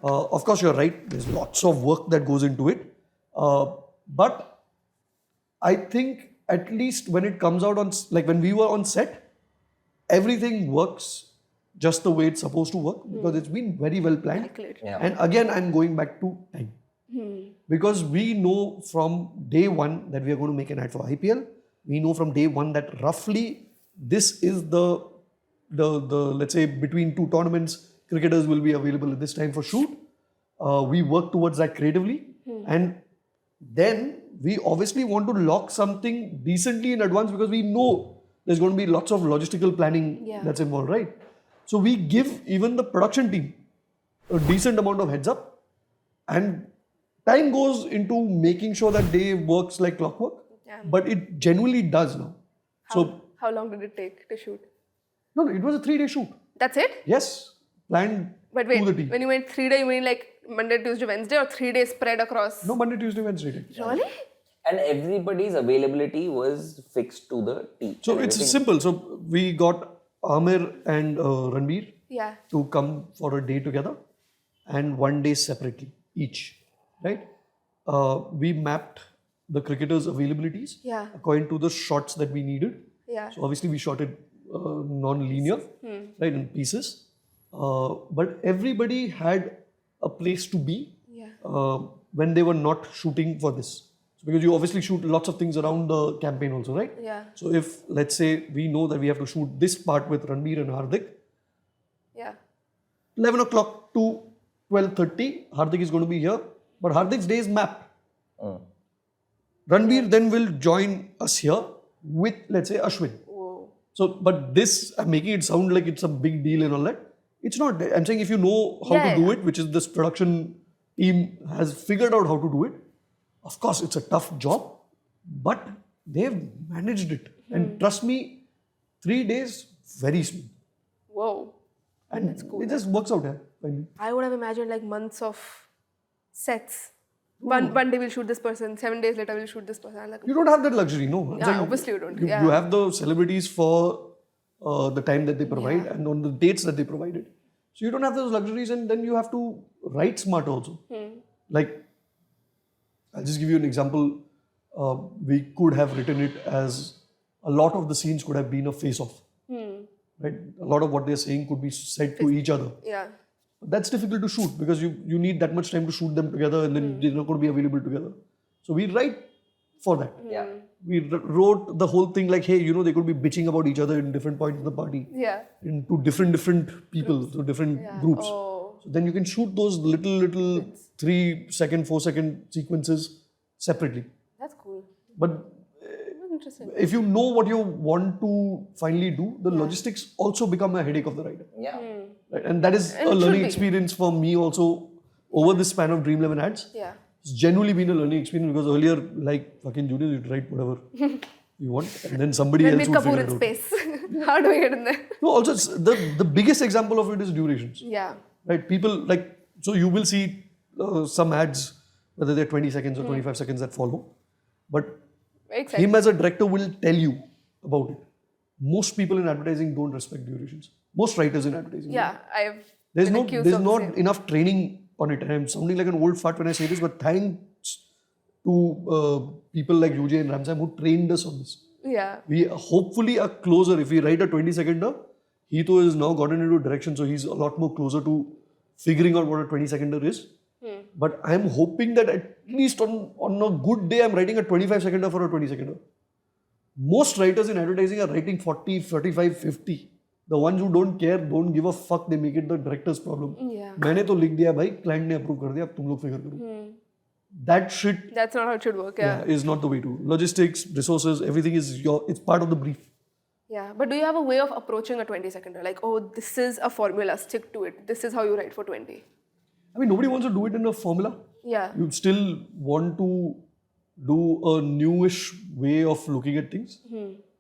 Of course, you're right. There's lots of work that goes into it, but I think at least when it comes out on, like when we were on set, everything works just the way it's supposed to work because it's been very well planned. Calculated. Yeah. And again, I'm going back to time. Because we know from day one that we are going to make an ad for IPL. We know from day one that roughly this is the let's say between two tournaments, cricketers will be available at this time for shoot. We work towards that creatively, and then we obviously want to lock something decently in advance because we know there's going to be lots of logistical planning that's involved, right? So we give even the production team a decent amount of heads up, and time goes into making sure that day works like clockwork. But it genuinely does now. How long did it take to shoot? No, it was a 3-day shoot. That's it? Yes, planned But wait, to the T. when you mean 3 days, you mean like Monday, Tuesday, Wednesday, or 3 days spread across? No, Monday, Tuesday, Wednesday day. Really? And everybody's availability was fixed to the T. So it's simple. So we got Amir and Ranbir to come for a day together and 1 day separately each, right? We mapped the cricketers' availabilities according to the shots that we needed. So obviously we shot it non-linear, right, in pieces. But everybody had a place to be when they were not shooting for this. So because you obviously shoot lots of things around the campaign also, right? Yeah. So if, let's say, we know that we have to shoot this part with Ranbir and Hardik, 11 o'clock to 12:30, Hardik is going to be here, but Hardik's day is mapped. Ranbir then will join us here with, let's say, Ashwin. So, but this, I'm making it sound like it's a big deal and all that. It's not. I'm saying if you know how to do it, which is this production team has figured out how to do it. Of course, it's a tough job, but they've managed it. And trust me, 3 days, very smooth. Whoa. And that's cool. It just works out here. I would have imagined like months of sets. One day we'll shoot this person, 7 days later we'll shoot this person. I'm like, You don't have that luxury, no. I'm saying obviously you don't. You have the celebrities for the time that they provide and on the dates that they provided. So you don't have those luxuries, and then you have to write smart also. Like, I'll just give you an example. We could have written it as a lot of the scenes could have been a face-off. Right? A lot of what they're saying could be said to each other. But that's difficult to shoot because you need that much time to shoot them together, and then they're not going to be available together. So we write for that. We wrote the whole thing like, hey, they could be bitching about each other in different points of the party. Into different people, to different groups. So then you can shoot those little 3-second, 4-second sequences separately. That's cool. But interesting. if you know what you want to finally do, the logistics also become a headache of the writer. Right? And that is a learning experience for me also over this span of Dream 11 ads. It's genuinely been a learning experience because earlier, like fucking juniors, you'd write whatever you want, and then somebody else would figure it out. Space. How do we get in there? No, also the biggest example of it is durations. Right? People so you will see some ads, whether they're 20 seconds or 25 seconds that follow. But him as a director will tell you about it. Most people in advertising don't respect durations. Most writers in advertising. There's not enough training on it. And I'm sounding like an old fart when I say this, but thanks to people like UJ and Ramsam who trained us on this. We hopefully are closer. If we write a 20-seconder, Hito has now gotten into direction, so he's a lot more closer to figuring out what a 20-seconder is. But I'm hoping that at least on a good day, I'm writing a 25-seconder for a 20-seconder. Most writers in advertising are writing 40, 45, 50. The ones who don't care, don't give a fuck, they make it the director's problem. मैंने तो लिख दिया भाई, client ने approve कर दिया, अब तुम लोग figure करो. That shit. That's not how it should work. Is not the way to. Logistics, resources, everything is it's part of the brief. But do you have a way of approaching a 20-seconder? Like, oh, this is a formula, stick to it. This is how you write for 20. I mean, nobody wants to do it in a formula. You still want to do a newish way of looking at things.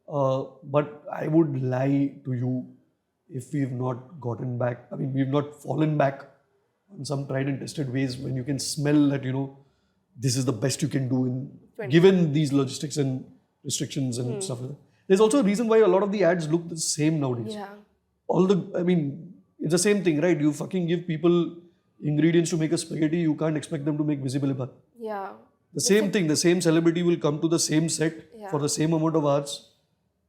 But I would lie to you if we've not gotten back. I mean, we've not fallen back on some tried and tested ways when you can smell that, this is the best you can do given these logistics and restrictions and stuff like that. There's also a reason why a lot of the ads look the same nowadays. It's the same thing, right? You fucking give people ingredients to make a spaghetti, you can't expect them to make visible ibar. The same thing, the same celebrity will come to the same set for the same amount of hours.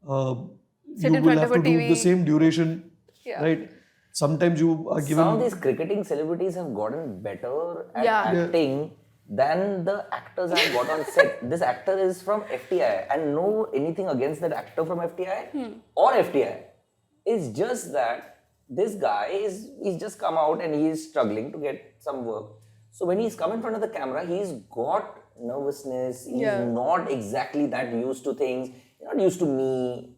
You will have to do the same duration, right? Sometimes you are given... Some of these cricketing celebrities have gotten better at acting than the actors I've got on set. This actor is from FTI, and no anything against that actor from FTI or FTI. It's just that this guy he's just come out and he's struggling to get some work. So when he's come in front of the camera, he's got nervousness. He's not exactly that used to things. He's not used to me.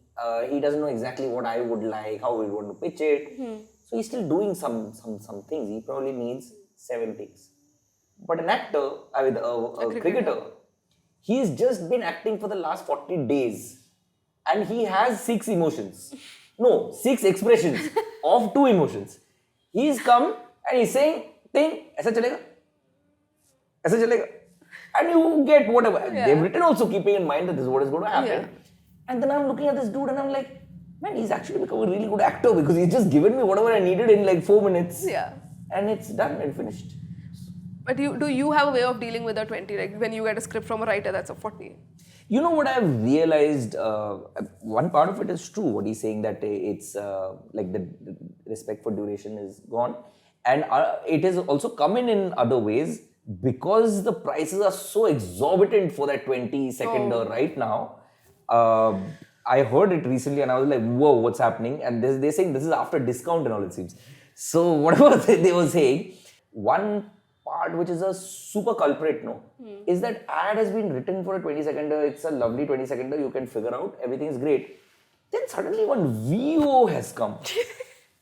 He doesn't know exactly what I would like, how we want to pitch it. So he's still doing some things. He probably needs 7 takes. But an actor, a cricketer, he's just been acting for the last 40 days. And he has 6 emotions. No, 6 expressions of 2 emotions. He's come and he's saying, aisa chalega? Aisa chalega? And you get whatever. They've written also keeping in mind that this is what is going to happen. And then I'm looking at this dude and I'm like, man, he's actually become a really good actor because he's just given me whatever I needed in like 4 minutes. Yeah. And it's done and finished. But do you have a way of dealing with a 20? Like when you get a script from a writer that's a 40? You know what I've realized, one part of it is true, what he's saying, that it's like the respect for duration is gone. And it has also come in other ways because the prices are so exorbitant for that 20-seconder right now. I heard it recently and I was like, whoa, what's happening? And they're saying this is after discount and all, it seems. So whatever they were saying, one part which is a super culprit is that ad has been written for a 20-seconder. It's a lovely 20-seconder. You can figure out everything is great. Then suddenly one VO has come.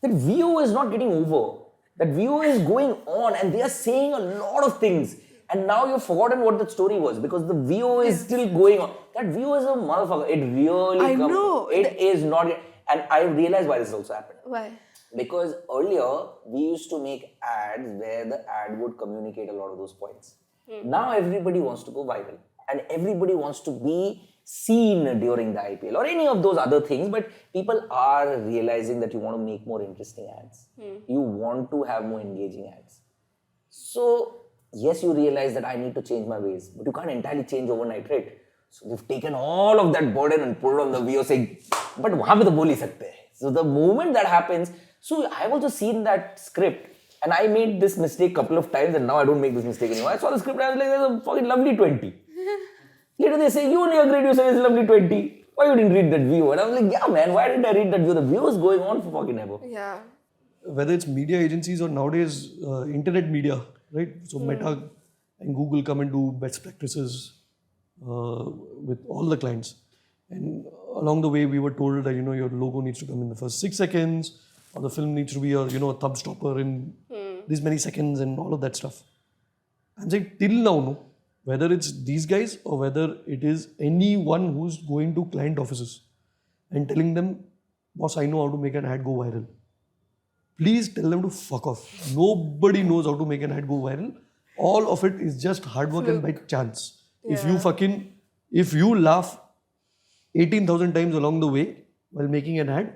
That VO is not getting over. That VO is going on and they are saying a lot of things. And now you've forgotten what that story was because the VO is still going on. That VO is a motherfucker. It really I know. It is not. And I realized why this also happened. Why? Because earlier, we used to make ads where the ad would communicate a lot of those points. Now everybody wants to go viral. And everybody wants to be seen during the IPL or any of those other things. But people are realizing that you want to make more interesting ads. You want to have more engaging ads. So, yes, you realize that I need to change my ways. But you can't entirely change overnight, right? So they've taken all of that burden and put it on the VO saying, but wahan pe to bol hi sakte hai. So the moment that happens, so I've also seen that script and I made this mistake a couple of times and now I don't make this mistake anymore. I saw the script and I was like, there's a fucking lovely 20. Later they say, you only agreed, you said it's lovely 20. Why you didn't read that view? And I was like, yeah man, why didn't I read that view? The view is going on for fucking ever. Yeah. Whether it's media agencies or nowadays internet media, right? So Meta and Google come and do best practices with all the clients. And along the way, we were told that, your logo needs to come in the first 6 seconds, or the film needs to be a, a thumb stopper in these many seconds and all of that stuff. I'm saying till now, whether it's these guys or whether it is anyone who's going to client offices and telling them, boss, I know how to make an ad go viral. Please tell them to fuck off. Nobody knows how to make an ad go viral. All of it is just hard work and by chance. Yeah. If you laugh 18,000 times along the way while making an ad,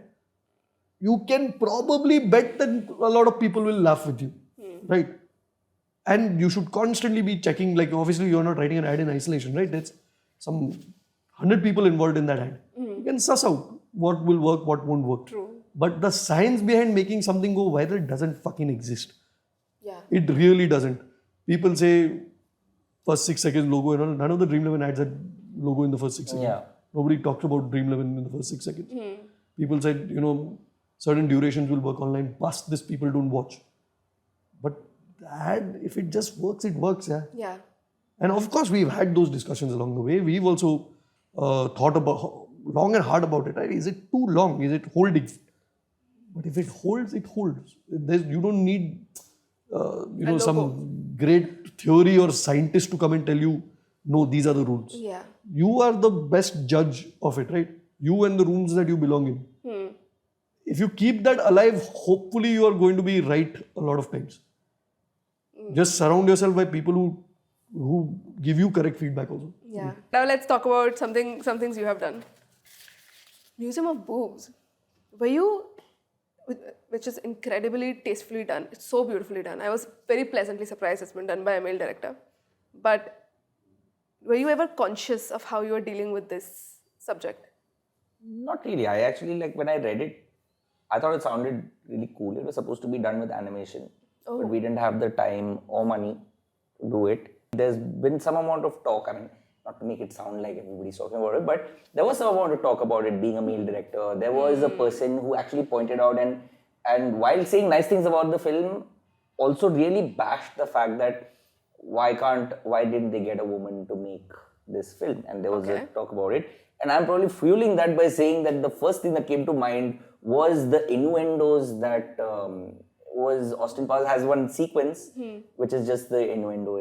you can probably bet that a lot of people will laugh with you, right? And you should constantly be checking, like obviously you're not writing an ad in isolation, right? There's some 100 people involved in that ad. You can suss out what will work, what won't work. True. But the science behind making something go viral doesn't fucking exist. Yeah. It really doesn't. People say first 6 seconds logo and all. None of the Dream 11 ads had logo in the first 6 seconds. Yeah. Nobody talked about Dream 11 in the first 6 seconds. People said, certain durations will work online. Past this, people don't watch. But the ad, if it just works, it works. Yeah. And of course, we've had those discussions along the way. We've also thought about long and hard about it. Right? Is it too long? Is it holding? But if it holds, it holds. You don't need, some great theory or scientist to come and tell you, no, these are the rules. Yeah. You are the best judge of it, right? You and the rooms that you belong in. If you keep that alive, hopefully you are going to be right a lot of times. Just surround yourself by people who give you correct feedback also. Yeah. Now let's talk about some things you have done. Museum of Boobs. Were you, which is incredibly tastefully done. It's so beautifully done. I was very pleasantly surprised it's been done by a male director. But were you ever conscious of how you were dealing with this subject? Not really. I actually, when I read it, I thought it sounded really cool. It was supposed to be done with animation. But we didn't have the time or money to do it. There's been some amount of talk, I mean, not to make it sound like everybody's talking about it, but there was some amount of talk about it being a male director. There was a person who actually pointed out and while saying nice things about the film, also really bashed the fact that why didn't they get a woman to make this film? And there was a talk about it. And I'm probably fueling that by saying that the first thing that came to mind was the innuendos that was Austin Powers has one sequence, which is just the innuendo.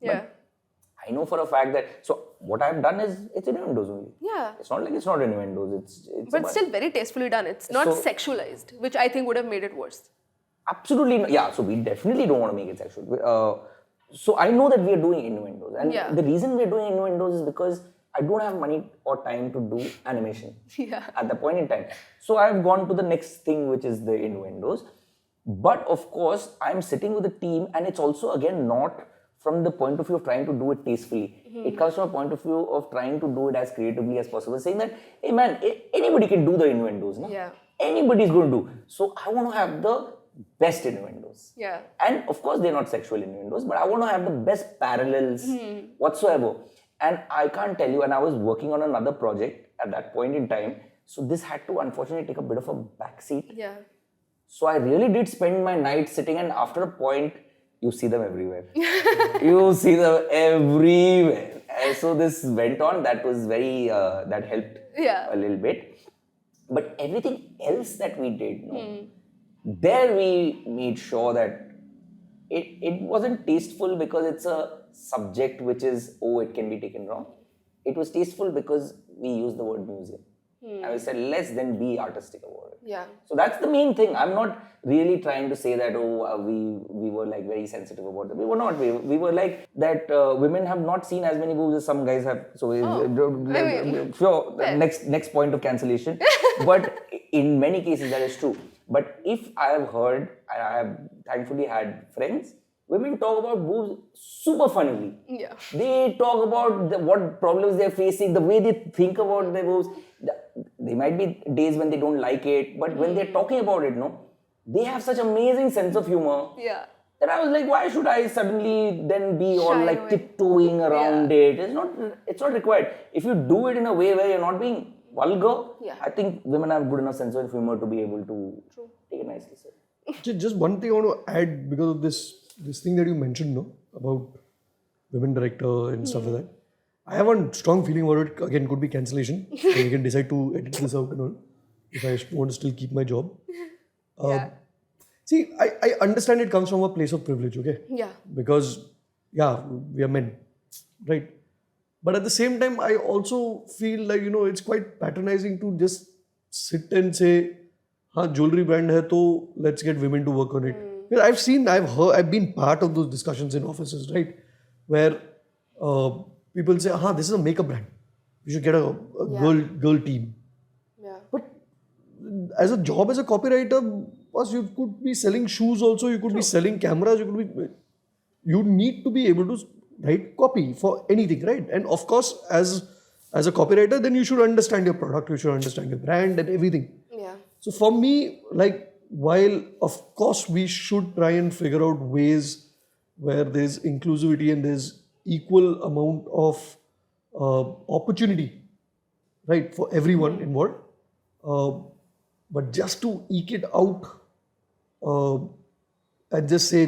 Yeah. But I know for a fact that, so what I've done is, it's innuendos only. Yeah. It's not like it's not innuendos, it's But it's still very tastefully done. It's not So- sexualized, which I think would have made it worse. Absolutely, yeah, so we definitely don't want to make it sexual. So I know that we are doing innuendos. And Yeah. the reason we are doing innuendos is because I don't have money or time to do animation Yeah. at the point in time. So I've gone to the next thing, which is the innuendos. But of course, I'm sitting with a team, and it's also again not from the point of view of trying to do it tastefully. It comes from a point of view of trying to do it as creatively as possible, saying that, hey man, anybody can do the innuendos. No? Yeah. Anybody's going to do. So I want to have the best innuendos. Yeah. And of course, they're not sexual innuendos, but I want to have the best parallels whatsoever. And I can't tell you, and I was working on another project at that point in time, so this had to unfortunately take a bit of a backseat. Yeah. So I really did spend my night sitting, and after a point, you see them everywhere. You see them everywhere. And so this went on. That was very, that helped Yeah. a little bit. But everything else that we did, there we made sure that it wasn't tasteful because it's a subject which is, it can be taken wrong. It was tasteful because we used the word museum. And we said, let's then be artistic about it. Yeah. So that's the main thing. I'm not really trying to say that, we were like very sensitive about it. We were not. We were like that women have not seen as many boobs as some guys have. So, sure, next point of cancellation. But in many cases, that is true. But if I have heard, I have thankfully had friends, women talk about boobs super funnily. Yeah. They talk about what problems they're facing, the way they think about their boobs. There might be days when they don't like it, but when they're talking about it, they have such amazing sense of humor. Yeah. That I was like, why should I suddenly then be all Shy like away. tiptoeing around it? It's not required. If you do it in a way where you're not being vulgar, I think women have good enough sense of humor to be able to take it nicely. So. Just one thing I want to add because of this thing that you mentioned, about women director and stuff like that. I have a strong feeling about it. Again, could be cancellation. So we can decide to edit this out and all. If I want to still keep my job. See, I understand it comes from a place of privilege, okay? Yeah. Because, we are men, right? But at the same time, I also feel like, it's quite patronizing to just sit and say, jewelry brand hai, to let's get women to work on it. Well, I've been part of those discussions in offices, right? Where people say, this is a makeup brand. You should get a girl team. Yeah. But as a job as a copywriter, you could be selling shoes also, you could be selling cameras, you need to be able to write copy for anything, right? And of course, as a copywriter, then you should understand your product, you should understand your brand and everything. Yeah. So for me, while of course we should try and figure out ways where there's inclusivity and there's equal amount of opportunity, right, for everyone involved. But just to eke it out and just say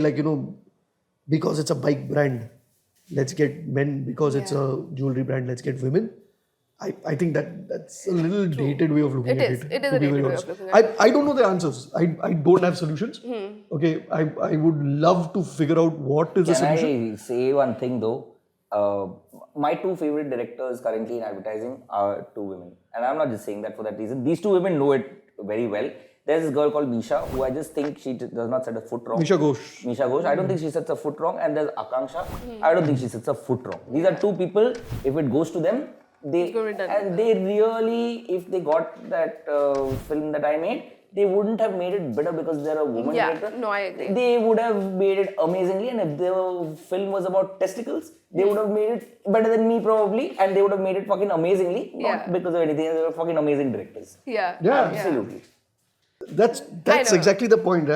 because it's a bike brand, let's get men, because it's a jewelry brand, let's get women. I think that's a little dated way of looking at it. It is a dated way of looking at it. I don't know the answers. I don't have solutions. Okay, I would love to figure out what is the solution. Can I say one thing though? My two favorite directors currently in advertising are two women. And I'm not just saying that for that reason. These two women know it very well. There's this girl called Misha, who I just think she does not set a foot wrong. Misha Ghosh. I don't think she sets a foot wrong. And there's Akanksha. I don't think she sets a foot wrong. These are two people, if it goes to them, they really, if they got that film that I made, they wouldn't have made it better because they're a woman director. No, I agree. They would have made it amazingly, and if the film was about testicles, they would have made it better than me probably, and they would have made it fucking amazingly, not because of anything. They were fucking amazing directors. Yeah. Yeah. Absolutely. That's exactly the point.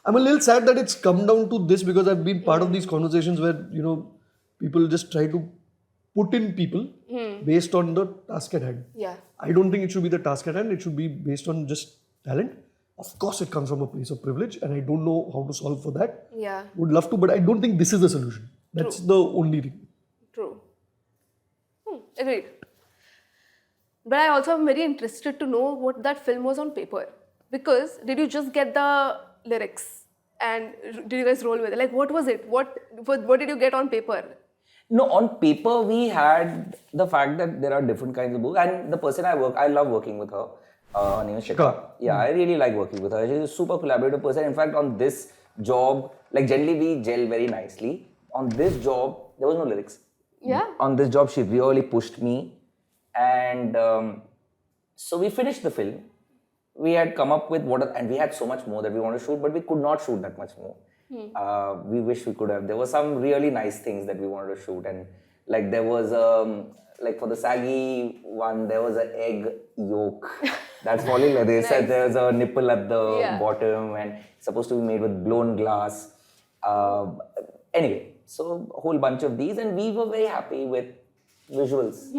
I'm a little sad that it's come down to this because I've been part of these conversations where, people just try to put in people based on the task at hand. Yeah. I don't think it should be the task at hand. It should be based on just talent. Of course, it comes from a place of privilege and I don't know how to solve for that. Yeah. Would love to, but I don't think this is the solution. That's the only thing. True. Agreed. But I also am very interested to know what that film was on paper. Because did you just get the lyrics and did you guys roll with it? Like, what was it? What did you get on paper? No, on paper we had the fact that there are different kinds of books, and the person I love working with her. Her name is Shikha. Yeah, I really like working with her. She's a super collaborative person. In fact, on this job, like generally we gel very nicely. On this job, there was no lyrics. Yeah. On this job, she really pushed me, and so we finished the film. We had come up with and we had so much more that we wanted to shoot, but we could not shoot that much more. We wish we could have. There were some really nice things that we wanted to shoot, and like there was like for the saggy one, there was an egg yolk that's falling. Like they said, there's a nipple at the bottom, and it's supposed to be made with blown glass. Anyway, so a whole bunch of these, and we were very happy with visuals,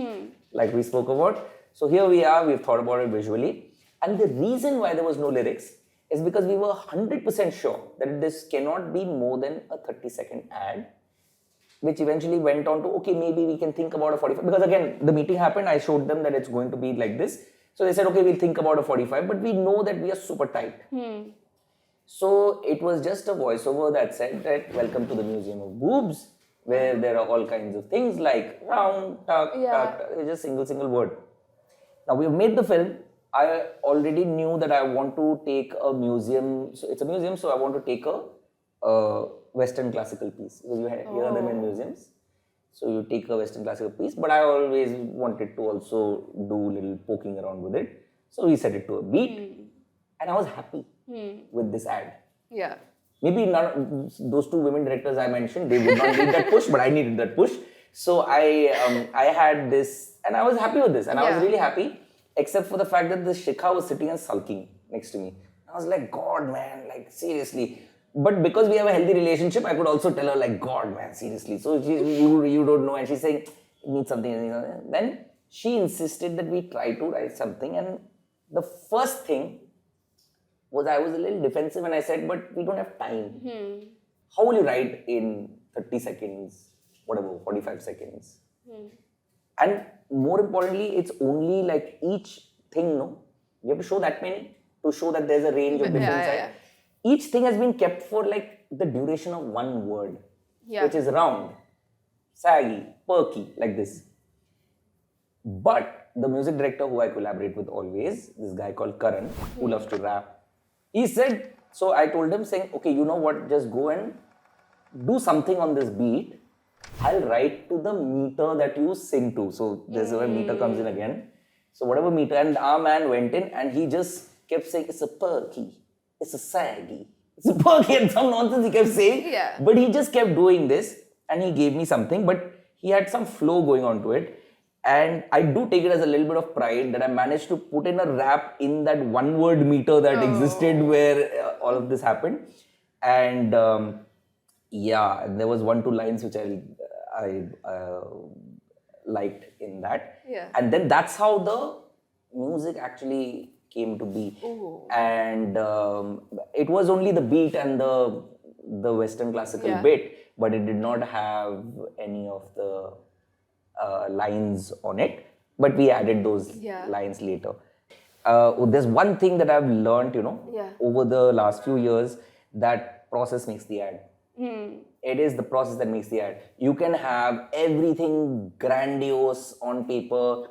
like we spoke about. So here we are. We've thought about it visually. And the reason why there was no lyrics is because we were 100% sure that this cannot be more than a 30-second ad, which eventually went on to, okay, maybe we can think about a 45. Because again, the meeting happened, I showed them that it's going to be like this. So they said, okay, we'll think about a 45, but we know that we are super tight. So it was just a voiceover that said that, welcome to the Museum of Boobs, where there are all kinds of things like round, tuck, tuck, just single word. Now we've made the film. I already knew that I want to take a museum. So it's a museum, so I want to take a Western classical piece. Because you hear them in museums. So you take a Western classical piece. But I always wanted to also do a little poking around with it. So we set it to a beat. And I was happy with this ad. Yeah. Maybe those two women directors I mentioned, they would not need that push, but I needed that push. So I had this, and I was happy with this. And I was really happy. Except for the fact that the Shikha was sitting and sulking next to me. I was like, God, man, like, seriously. But because we have a healthy relationship, I could also tell her, like, God, man, seriously. So you don't know. And she's saying, it needs something. Then she insisted that we try to write something. And the first thing was I was a little defensive and I said, but we don't have time. How will you write in 30 seconds, whatever, 45 seconds? And more importantly, it's only like each thing, no? You have to show that many to show that there's a range of different sides. Each thing has been kept for like the duration of one word, which is round, saggy, perky, like this. But the music director who I collaborate with always, this guy called Karan, who loves to rap, he said, so I told him saying, okay, you know what, just go and do something on this beat. I'll write to the meter that you sing to. So there's where meter comes in again. So whatever meter, and our man went in and he just kept saying, it's a perky, it's a saggy, it's a perky, and some nonsense he kept saying. But he just kept doing this and he gave me something, but he had some flow going on to it. And I do take it as a little bit of pride that I managed to put in a rap in that one word meter that existed where all of this happened. And yeah, there was 1-2 lines which I liked in that. And then that's how the music actually came to be. And it was only the beat and the Western classical bit, but it did not have any of the lines on it. But we added those lines later. There's one thing that I've learned, over the last few years, that process makes the ad. It is the process that makes the ad. You can have everything grandiose on paper.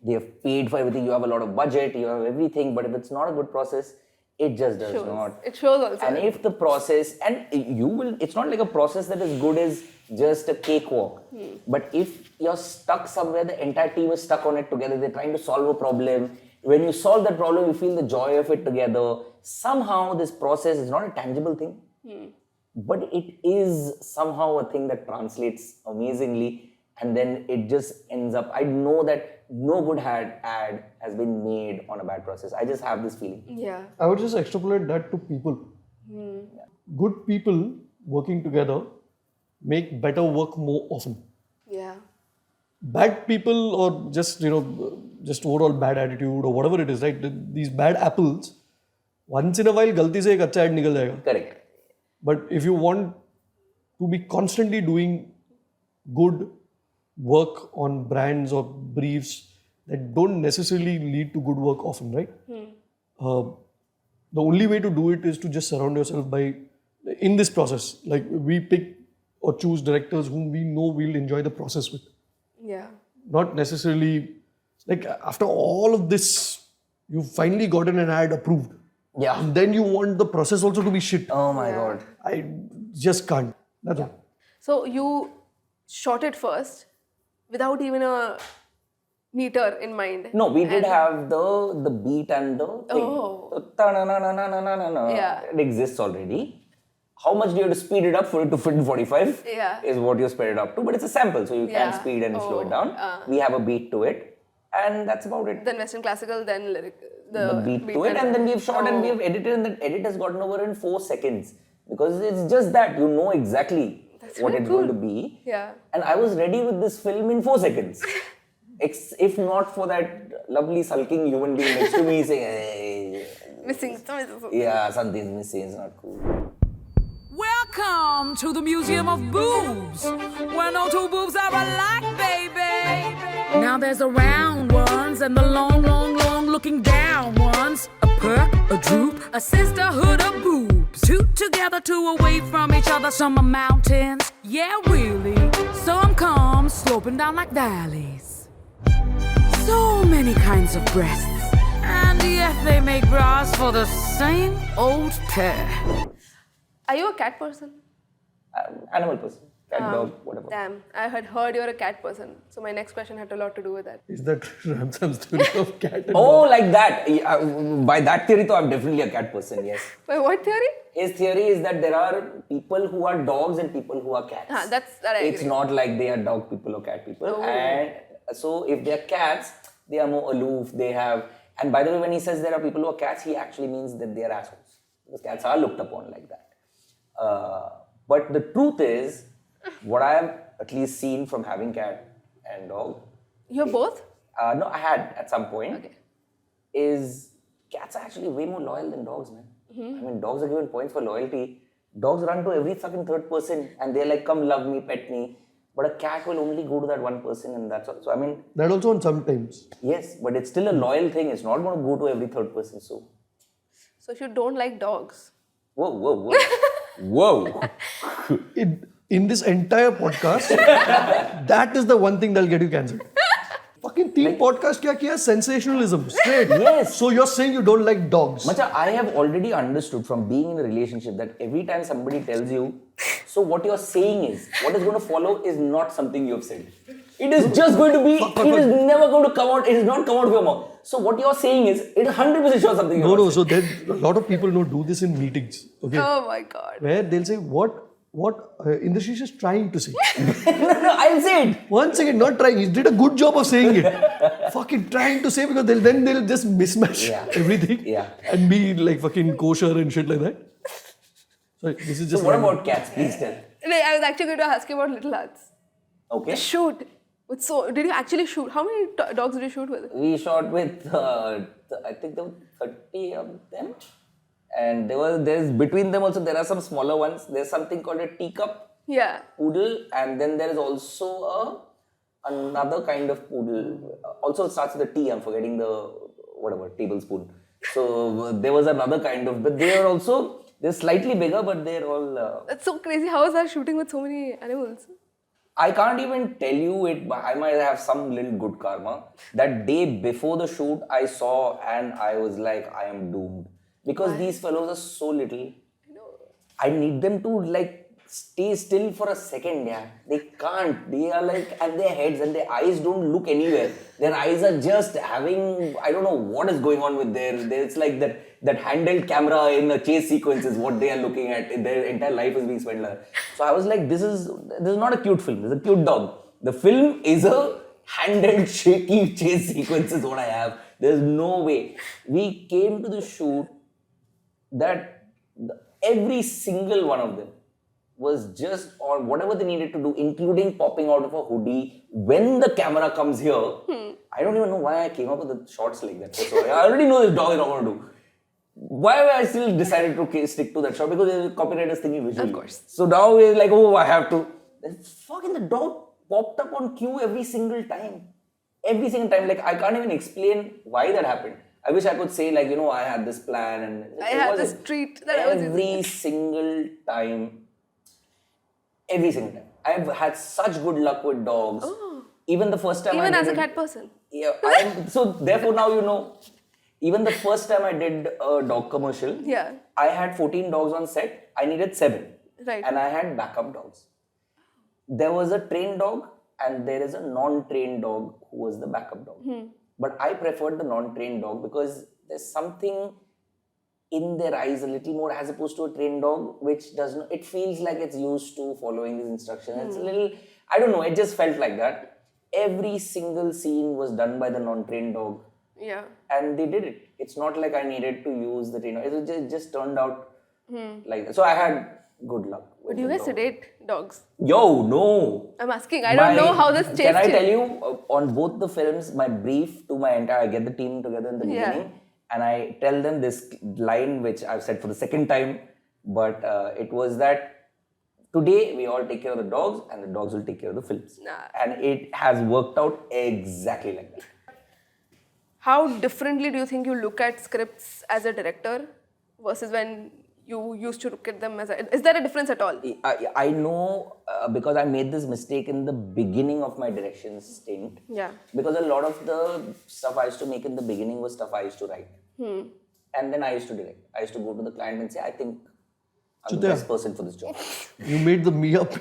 They have paid for everything. You have a lot of budget. You have everything. But if it's not a good process, it just does not. It shows also. And if the process, and you will, it's not like a process that is good as just a cakewalk. But if you're stuck somewhere, the entire team is stuck on it together. They're trying to solve a problem. When you solve that problem, you feel the joy of it together. Somehow this process is not a tangible thing. But it is somehow a thing that translates amazingly, and then it just ends up. I know that no good ad has been made on a bad process. I just have this feeling. I would just extrapolate that to people. Good people working together make better work more often. Yeah. Bad people or just just overall bad attitude or whatever it is, right? These bad apples, once in a while गलती से एक अच्छा ad निकल जाएगा. Correct. But if you want to be constantly doing good work on brands or briefs that don't necessarily lead to good work often, right? The only way to do it is to just surround yourself in this process. Like we pick or choose directors whom we know we'll enjoy the process with. Yeah. Not necessarily, like after all of this, you've finally gotten an ad approved. Yeah. And then you want the process also to be shit. Oh my God. I just can't. That's all. So you shot it first without even a meter in mind. No, we did have the beat and the thing. Oh. Yeah. It exists already. How much do you have to speed it up for it to fit in 45? Yeah. Is what you sped it up to. But it's a sample, so you can speed and slow it down. We have a beat to it. And that's about it. Then Western classical, then lyric. The beat to it, and then we've shot and we've edited, and the edit has gotten over in 4 seconds. Because it's just that, you know exactly what it's going to be. Yeah. And I was ready with this film in 4 seconds. If not for that lovely sulking human being next to me saying, hey, missing. Yeah, something's missing, it's not cool. Welcome to the Museum of Boobs, where no two boobs are alike, baby. Now there's the round ones and the long, long, long looking down ones. A perk, a droop, a sisterhood of boobs. Two together, two away from each other. Some are mountains, yeah, really. Some come sloping down like valleys. So many kinds of breasts, and yet they make bras for the same old pair. Are you a cat person? Animal person. Cat, dog, whatever. Damn, I had heard you're a cat person. So my next question had a lot to do with that. Is that Ramsam's theory of cat and Oh, dog? like that. By that theory, though, I'm definitely a cat person, yes. By what theory? His theory is that there are people who are dogs and people who are cats. That I agree. It's not like they are dog people or cat people. Oh. And so if they are cats, they are more aloof. They have... And by the way, when he says there are people who are cats, he actually means that they are assholes. Because cats are looked upon like that. But the truth is, what I have at least seen from having cat and dog. You're both? No, I had at some point. Okay. Is cats are actually way more loyal than dogs, man. Mm-hmm. I mean, dogs are given points for loyalty. Dogs run to every fucking third person and they're like, come love me, pet me. But a cat will only go to that one person and that's all. So, I mean... That also on sometimes. Yes, but it's still a loyal thing. It's not going to go to every third person, so... So if you don't like dogs... Whoa, whoa, whoa. Whoa. In this entire podcast, that is the one thing that'll get you cancelled. Fucking team podcast kya kiya? Sensationalism. Straight. Yes. So you're saying you don't like dogs. Macha, I have already understood from being in a relationship that every time somebody tells you, so what you're saying is, what is going to follow is not something you have said. It is just going to be, it is never going to come out, it is not come out of your mouth. So what you're saying is, it is 100% sure something you have So then a lot of people do this in meetings. Okay. Oh my God. Where they'll say, what Indrashish is trying to say. No, I'll say it. One second, not trying. He did a good job of saying it. Fucking trying to say because they'll just mismatch everything and be like fucking kosher and shit like that. Sorry, this is just. So what about cats? Please tell. I was actually going to ask you about Little Hearts. Okay. Shoot. Did you actually shoot? How many dogs did you shoot with? We shot with, I think there were 30 of them. And there's between them also, there are some smaller ones. There's something called a teacup poodle. And then there is also another kind of poodle. Also starts with a T, I'm forgetting the, tablespoon. So there was another kind of, but they're slightly bigger, but they're all... That's so crazy. How is that shooting with so many animals? I can't even tell you it, but I might have some little good karma. That day before the shoot, I saw and I was like, I am doomed. Because these fellows are so little. I need them to stay still for a second, They can't. They are and their heads and their eyes don't look anywhere. Their eyes are just having, I don't know what is going on with it's like that handheld camera in a chase sequence is what they are looking at. Their entire life is being spent like that. So I was like, this is not a cute film. This is a cute dog. The film is a handheld shaky chase sequence is what I have. There's no way. We came to the shoot that every single one of them was just on whatever they needed to do, including popping out of a hoodie when the camera comes here. I don't even know why I came up with the shots like that. So I already know this dog is not going to do. Why have I still decided to stick to that shot? Because the copyright is thinking visually. Of course. So now we're like, oh, I have to. Then fucking the dog popped up on cue every single time. Every single time. Like, I can't even explain why that happened. I wish I could say, like, I had this plan and I had this treat that I was using. Every single time. Every single time. I've had such good luck with dogs. Oh. Even the first time Even as a cat person. Yeah. So therefore now even the first time I did a dog commercial, I had 14 dogs on set. I needed 7. Right. And I had backup dogs. There was a trained dog and there is a non-trained dog who was the backup dog. But I preferred the non-trained dog because there's something in their eyes a little more as opposed to a trained dog, which does not, it feels like it's used to following these instructions. It's a little, I don't know, it just felt like that. Every single scene was done by the non-trained dog. Yeah. And they did it. It's not like I needed to use the trainer. It just turned out like that. So I had good luck. But do you guys sedate dogs? Yo, no. I'm asking. I don't know how this changed. Can I tell you, on both the films, my brief to my entire, I get the team together in the beginning and I tell them this line, which I've said for the second time, but it was that today we all take care of the dogs and the dogs will take care of the films. And it has worked out exactly like that. How differently do you think you look at scripts as a director versus when you used to look at them as a... Is there a difference at all? I know because I made this mistake in the beginning of my direction stint. Yeah. Because a lot of the stuff I used to make in the beginning was stuff I used to write. And then I used to direct. I used to go to the client and say, I think I'm the best person for this job. You made the me up.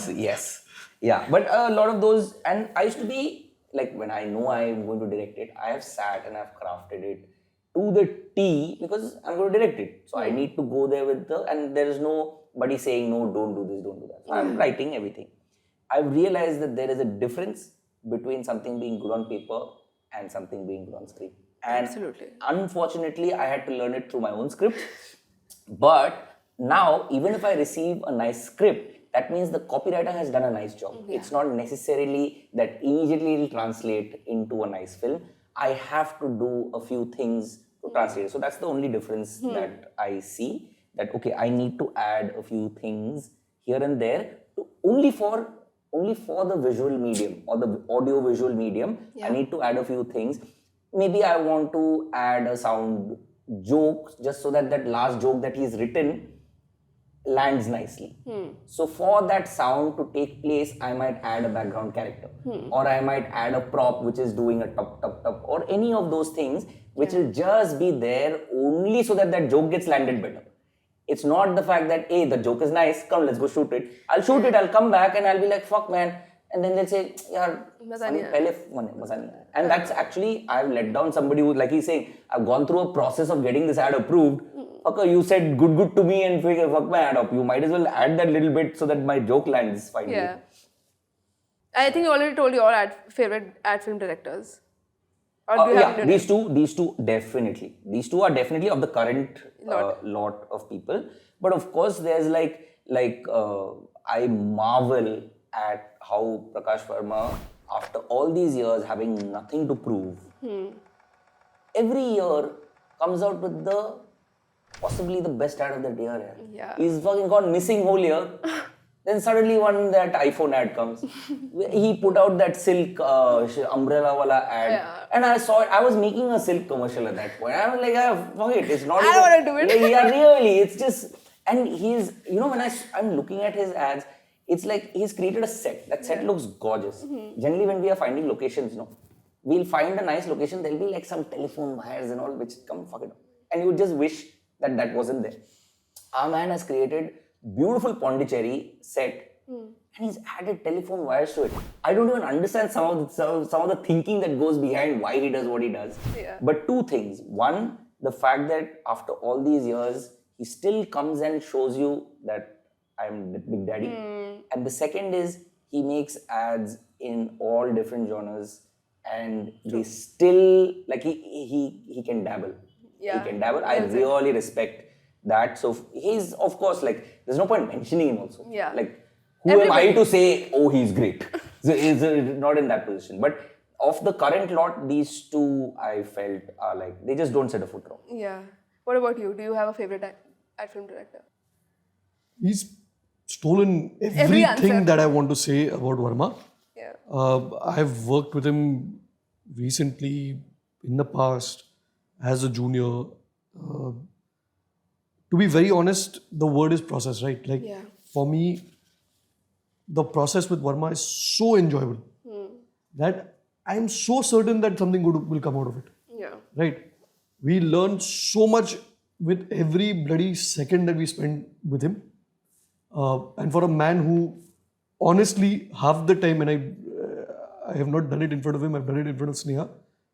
Yes. Yeah. But a lot of those... And I used to be... Like when I know I'm going to direct it, I have sat and I've crafted it to the T because I'm going to direct it. So I need to go there with and there is nobody saying, no, don't do this, don't do that. So I'm writing everything. I've realized that there is a difference between something being good on paper and something being good on screen. And absolutely. Unfortunately, I had to learn it through my own script. But now, even if I receive a nice script, that means the copywriter has done a nice job. It's not necessarily that immediately it will translate into a nice film. I have to do a few things to translate it. So that's the only difference that I see. That, okay, I need to add a few things here and there only for the visual medium or the audio visual medium. I need to add a few things. Maybe I want to add a sound joke just so that last joke that he's written lands nicely. So for that sound to take place, I might add a background character or I might add a prop which is doing a top or any of those things which will just be there only so that joke gets landed better. It's not the fact that, hey, the joke is nice, come let's go shoot it. I'll shoot it, I'll come back and I'll be like, fuck man. And then they'll say, yaar, and that's actually, I've let down somebody who, like he's saying, I've gone through a process of getting this ad approved. Fucker, you said good to me and fuck my ad up. You might as well add that little bit so that my joke lands finally. Yeah. I think you already told your favorite ad film directors. Or do you have these two definitely. These two are definitely of the current lot of people. But of course, there's I marvel at how Prakash Verma, after all these years having nothing to prove, every year comes out with possibly the best ad of the year. Yeah. He's fucking gone missing whole year. Then suddenly that iPhone ad comes. He put out that silk umbrella wala ad. And I saw it. I was making a silk commercial at that point. I was like, fuck it. It's not I don't want to do it. Yeah, really. It's just... And he's... when I'm looking at his ads, it's like he's created a set. That set looks gorgeous. Generally, when we are finding locations, we'll find a nice location. There'll be like some telephone wires and all, which come fuck it up. And you just wish that wasn't there. Our man has created beautiful Pondicherry set and he's added telephone wires to it. I don't even understand some of the thinking that goes behind why he does what he does. Yeah. But two things. One, the fact that after all these years, he still comes and shows you that I'm the big daddy. And the second is he makes ads in all different genres and they still, like he can dabble. Yeah. He can dabble. I really respect that. So he's, of course, like, there's no point mentioning him also. Yeah. Like, who am I to say, oh, he's great? So he's not in that position. But of the current lot, these two I felt are like, they just don't set a foot wrong. Yeah. What about you? Do you have a favorite ad film director? He's stolen Every everything answer. that I want to say about Verma. Yeah. I've worked with him recently, in the past, as a junior. To be very honest, the word is process, right? Like, Yeah. for me, the process with Verma is so enjoyable that I'm so certain that something good will come out of it. Yeah. Right? We learn so much with every bloody second that we spend with him. And for a man who, honestly, half the time, and I have not done it in front of him, I've done it in front of Sneha,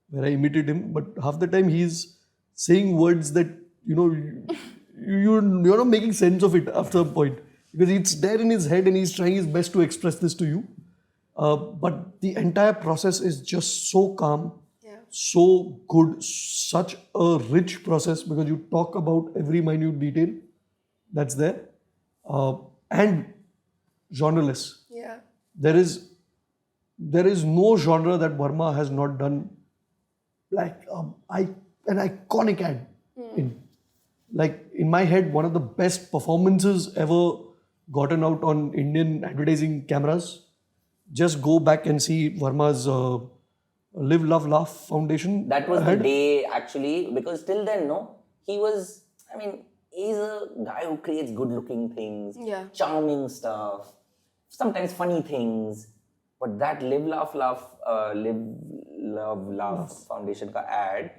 where I imitate him, but half the time he's saying words that, you're not making sense of it after a point. Because it's there in his head and he's trying his best to express this to you. But the entire process is just so calm, so good, such a rich process because you talk about every minute detail that's there. And genreless. Yeah. There is no genre that Verma has not done like an iconic ad in. Like, in my head, one of the best performances ever gotten out on Indian advertising cameras. Just go back and see Verma's Live, Love, Laugh Foundation. That was the day, actually, because till then, he's a guy who creates good-looking things, charming stuff, sometimes funny things. But that Live, Laugh, Laugh Foundation ka ad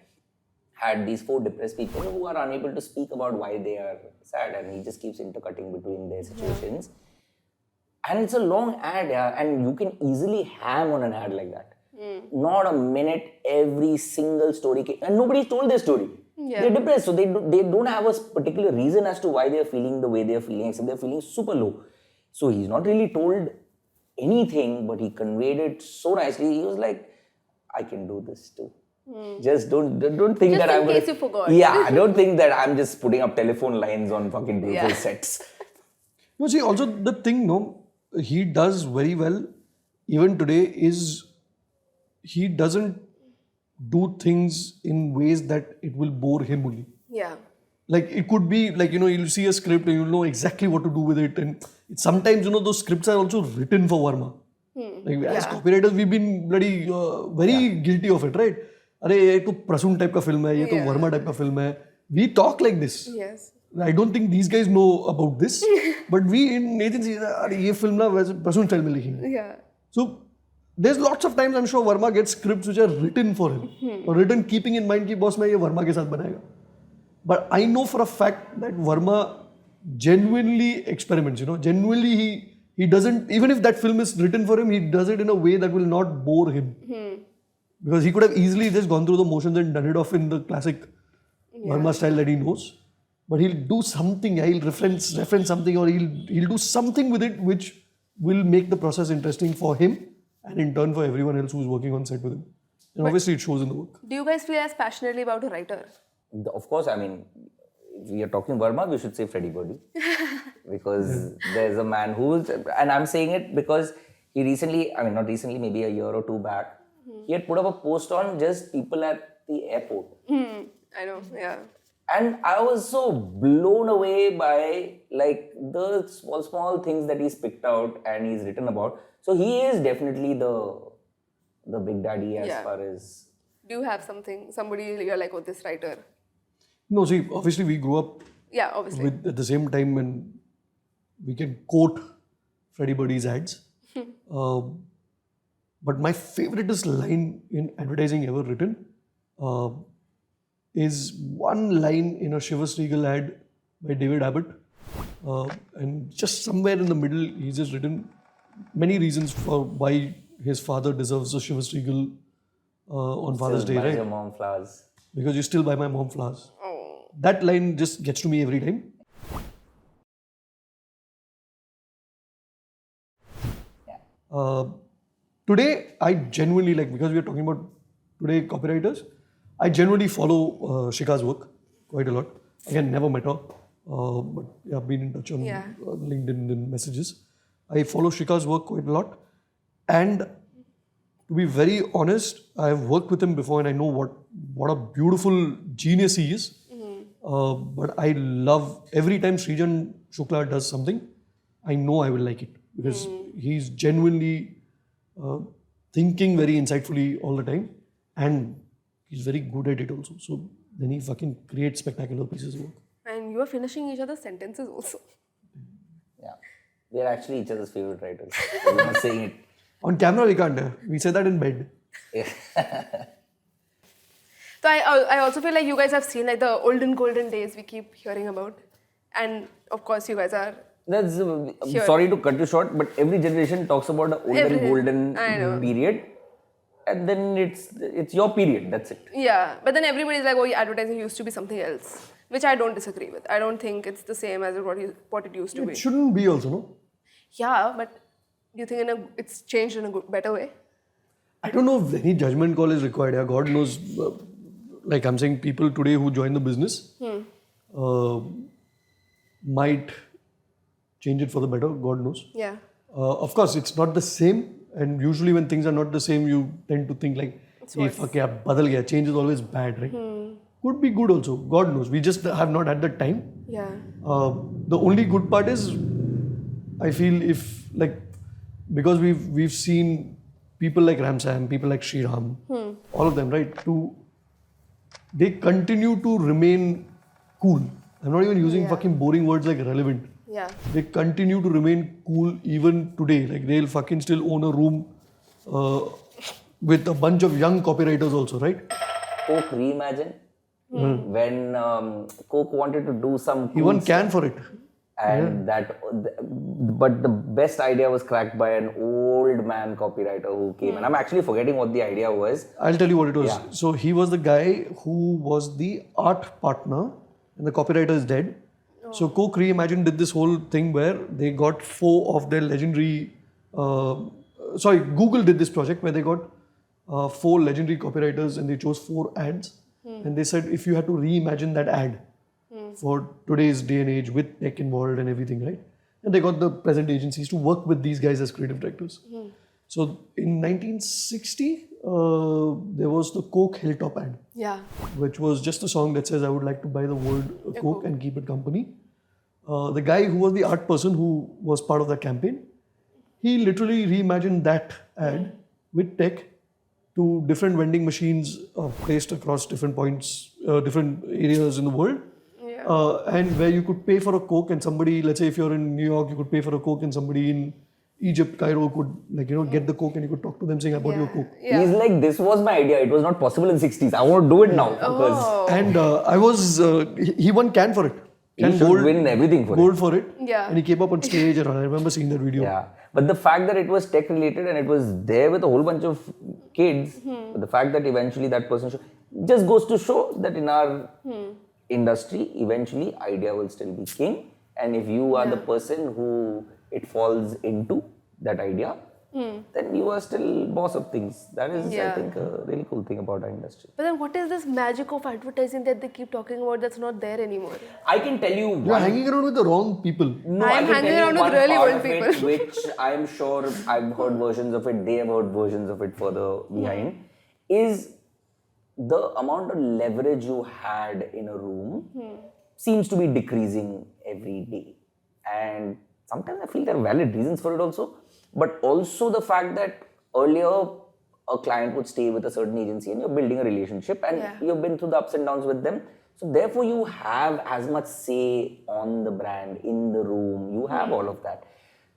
had these 4 depressed people who are unable to speak about why they are sad, and he just keeps intercutting between their situations. And it's a long ad, and you can easily ham on an ad like that. Not a minute, every single story, and nobody told their story. They're depressed, so they don't have a particular reason as to why they're feeling the way they're feeling, except they're feeling super low. So he's not really told anything, but he conveyed it so nicely. He was like, I can do this too. Just don't think that I'm in case you forgot. Yeah, don't think that I'm just putting up telephone lines on fucking beautiful sets. No, see, also the thing, he does very well, even today, is he doesn't do things in ways that it will bore him only. Yeah. Like, it could be, like, you'll see a script and you'll know exactly what to do with it. And sometimes, those scripts are also written for Verma. Like, as copywriters, we've been bloody, very guilty of it, right? अरे ये तो Prasoon type का film है, ये तो Verma type का film है. We talk like this. Yes. I don't think these guys know about this, but we in agency, अरे ये फिल्म ना वैसे प्रसून स्टाइल में लिखेंगे. Yeah. So there's lots of times I'm sure Verma gets scripts which are written for him, or written keeping in mind कि boss मैं ये वर्मा के साथ बनाएगा. But I know for a fact that Verma genuinely experiments. Genuinely he doesn't, even if that film is written for him, he does it in a way that will not bore him. Because he could have easily just gone through the motions and done it off in the classic Verma style that he knows. But he'll do something, he'll reference something, or he'll do something with it which will make the process interesting for him and in turn for everyone else who's working on set with him. And obviously it shows in the work. Do you guys feel as passionately about a writer? Of course, if we are talking Verma, we should say Freddie Birdie. Because there's a man who's, and I'm saying it because he recently, not recently, maybe a year or two back, he had put up a post on just people at the airport. I know, yeah. And I was so blown away by the small things that he's picked out and he's written about. So he is definitely the big daddy as far as... Do you have somebody you're like, oh, this writer? No, see, obviously we grew up at the same time when we can quote Freddie Birdie's ads. But my favoriteest line in advertising ever written is one line in a Chivas Regal ad by David Abbott. And just somewhere in the middle, he's just written many reasons for why his father deserves a Chivas Regal on Father's Day, right? Your mom flowers. Because you still buy my mom flowers. Oh. That line just gets to me every time. Today, I genuinely because we are talking about today copywriters, I genuinely follow Shika's work quite a lot. Again, never met her. but yeah, I've been in touch on Yeah. LinkedIn and messages. I follow Shika's work quite a lot. And to be very honest, I've worked with him before and I know what a beautiful genius he is. But I love every time Srijan Shukla does something, I know I will like it because he's genuinely thinking very insightfully all the time and he's very good at it also. So then he fucking creates spectacular pieces of work. And you are finishing each other's sentences also. Yeah. We are actually each other's favorite writers. We're not saying it. On camera we can't. We say that in bed. So I also feel like you guys have seen like the olden golden days we keep hearing about. And of course you guys are That's Sure. sorry to cut you short, but every generation talks about the olden Every- golden I know. period, and then it's your period. That's it. Yeah, but then everybody's like, oh, advertising used to be something else, which I don't disagree with. I don't think it's the same as what it used to be. It shouldn't be also, no? Yeah, but do you think it's changed in a better way? I don't know if any judgment call is required. Yeah, God knows. Like I'm saying, people today who join the business might change it for the better. God knows. Yeah. Of course, it's not the same. And usually when things are not the same, you tend to think like, hey, fuck yeah, badal gaya. Change is always bad, right? Could be good also. God knows. We just have not had the time. Yeah. The only good part is, I feel if like, because we've seen people like Ramsam, people like Shriram, all of them, right? They continue to remain cool. I'm not even using fucking boring words like relevant. Yeah. They continue to remain cool even today. Like they'll fucking still own a room with a bunch of young copywriters also, right? Coke Reimagine. When Coke wanted to do some He won can for it. And but the best idea was cracked by an old man copywriter who came, and I'm actually forgetting what the idea was. I'll tell you what it was. Yeah. So he was the guy who was the art partner, and the copywriter is dead. So Coke Reimagine did this whole thing where they got 4 of their legendary. Google did this project where they got 4 legendary copywriters, and they chose 4 ads, and they said if you had to reimagine that ad for today's day and age with tech involved and everything, right? And they got the present agencies to work with these guys as creative directors. So in 1960, there was the Coke Hilltop ad, which was just a song that says, I would like to buy the world a Coke and keep it company. The guy who was the art person who was part of that campaign, he literally reimagined that ad with tech to different vending machines placed across different points, different areas in the world. And where you could pay for a Coke and somebody, let's say if you're in New York, you could pay for a Coke and somebody in Egypt, Cairo could get the Coke and you could talk to them saying, I bought you a Coke. He's like, this was my idea. It was not possible in 60s. I want to do it now. Because And he won can for it. He should win everything for gold for it. Yeah. And he came up on stage and I remember seeing that video. Yeah. But the fact that it was tech related and it was there with a whole bunch of kids, the fact that eventually that person just goes to show that in our industry, eventually idea will still be king. And if you are the person who it falls into, that idea, then you are still boss of things. That is, I think, a really cool thing about our industry. But then what is this magic of advertising that they keep talking about that's not there anymore? I can tell you You're hanging around with the wrong people. No, I'm I can hanging tell you around with one really part old of it, people. which I am sure I've heard versions of it, they have heard versions of it further behind, is the amount of leverage you had in a room seems to be decreasing every day. And sometimes I feel there are valid reasons for it also. But also the fact that earlier a client would stay with a certain agency and you're building a relationship and you've been through the ups and downs with them. So therefore you have as much say on the brand, in the room, you have all of that.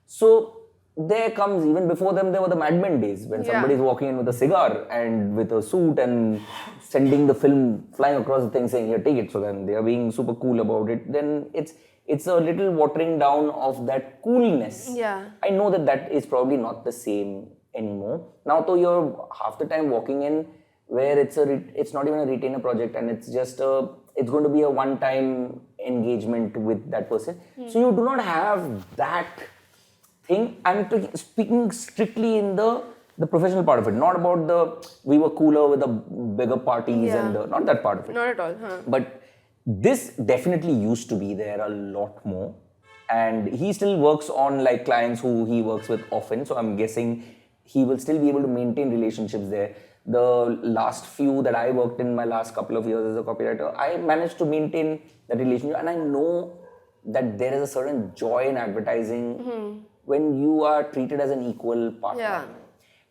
So there comes, even before them, there were the Mad Men days when somebody's walking in with a cigar and with a suit and sending the film flying across the thing saying, here, take it. So then they are being super cool about it. Then it's a little watering down of that coolness. Yeah. I know that is probably not the same anymore. Now, though, you're half the time walking in where it's not even a retainer project and it's just it's going to be a one-time engagement with that person. So you do not have that thing. I'm speaking strictly in the professional part of it, not about we were cooler with the bigger parties and not that part of it. Not at all. But This definitely used to be there a lot more, and he still works on like clients who he works with often, so I'm guessing he will still be able to maintain relationships there. The last few that I worked in my last couple of years as a copywriter, I managed to maintain that relationship, and I know that there is a certain joy in advertising when you are treated as an equal partner,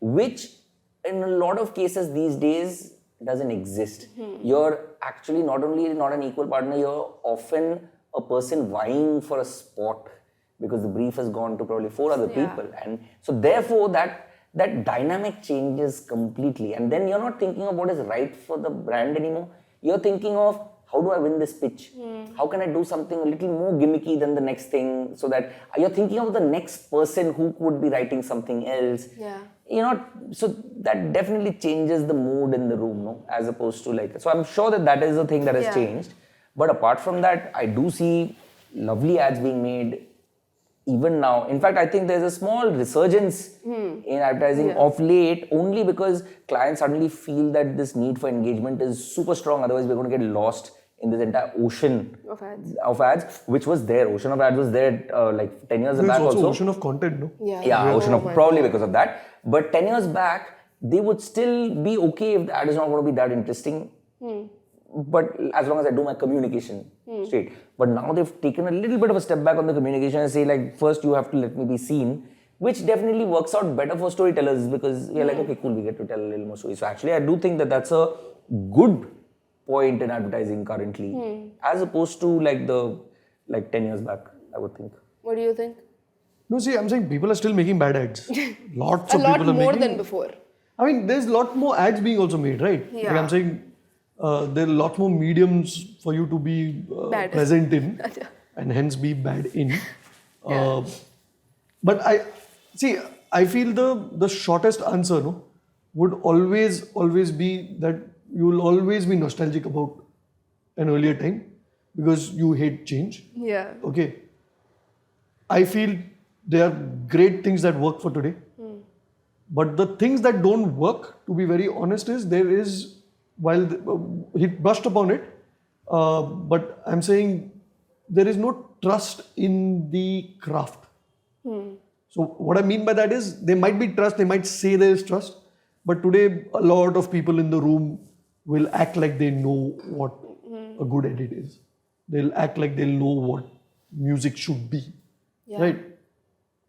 which in a lot of cases these days doesn't exist. You're actually not only not an equal partner, you're often a person vying for a spot because the brief has gone to probably 4 other people, and so therefore that dynamic changes completely, and then you're not thinking of what is right for the brand anymore. You're thinking of, how do I win this pitch? How can I do something a little more gimmicky than the next thing, so that you're thinking of the next person who could be writing something else. So that definitely changes the mood in the room, no? As opposed to like, so I'm sure that is a thing that has changed. But apart from that, I do see lovely ads being made even now. In fact, I think there's a small resurgence in advertising of late, only because clients suddenly feel that this need for engagement is super strong. Otherwise, we're going to get lost in this entire ocean of ads, which was there. Ocean of ads was there like 10 years back also. Ocean of content, no? Yeah, ocean of, probably because of that. But 10 years back, they would still be okay if the ad is not going to be that interesting. But as long as I do my communication straight. But now they've taken a little bit of a step back on the communication and say like, first you have to let me be seen, which definitely works out better for storytellers, because we're like, okay, cool, we get to tell a little more stories. So actually I do think that that's a good point in advertising currently, as opposed to like 10 years back, I would think. What do you think? No, see, I'm saying people are still making bad ads. Lots a of lot people are more making. than before. I mean, there's a lot more ads being also made, right? Yeah. Like I'm saying, there are a lot more mediums for you to be present in, and hence be bad in. But I feel the shortest answer, no, would always be that you will always be nostalgic about an earlier time because you hate change. Yeah. Okay. I feel there are great things that work for today. But the things that don't work, to be very honest, is there is, while he brushed upon it, but I'm saying there is no trust in the craft. So what I mean by that is there might be trust, they might say there is trust, but today a lot of people in the room will act like they know what a good edit is. They'll act like they'll know what music should be, right?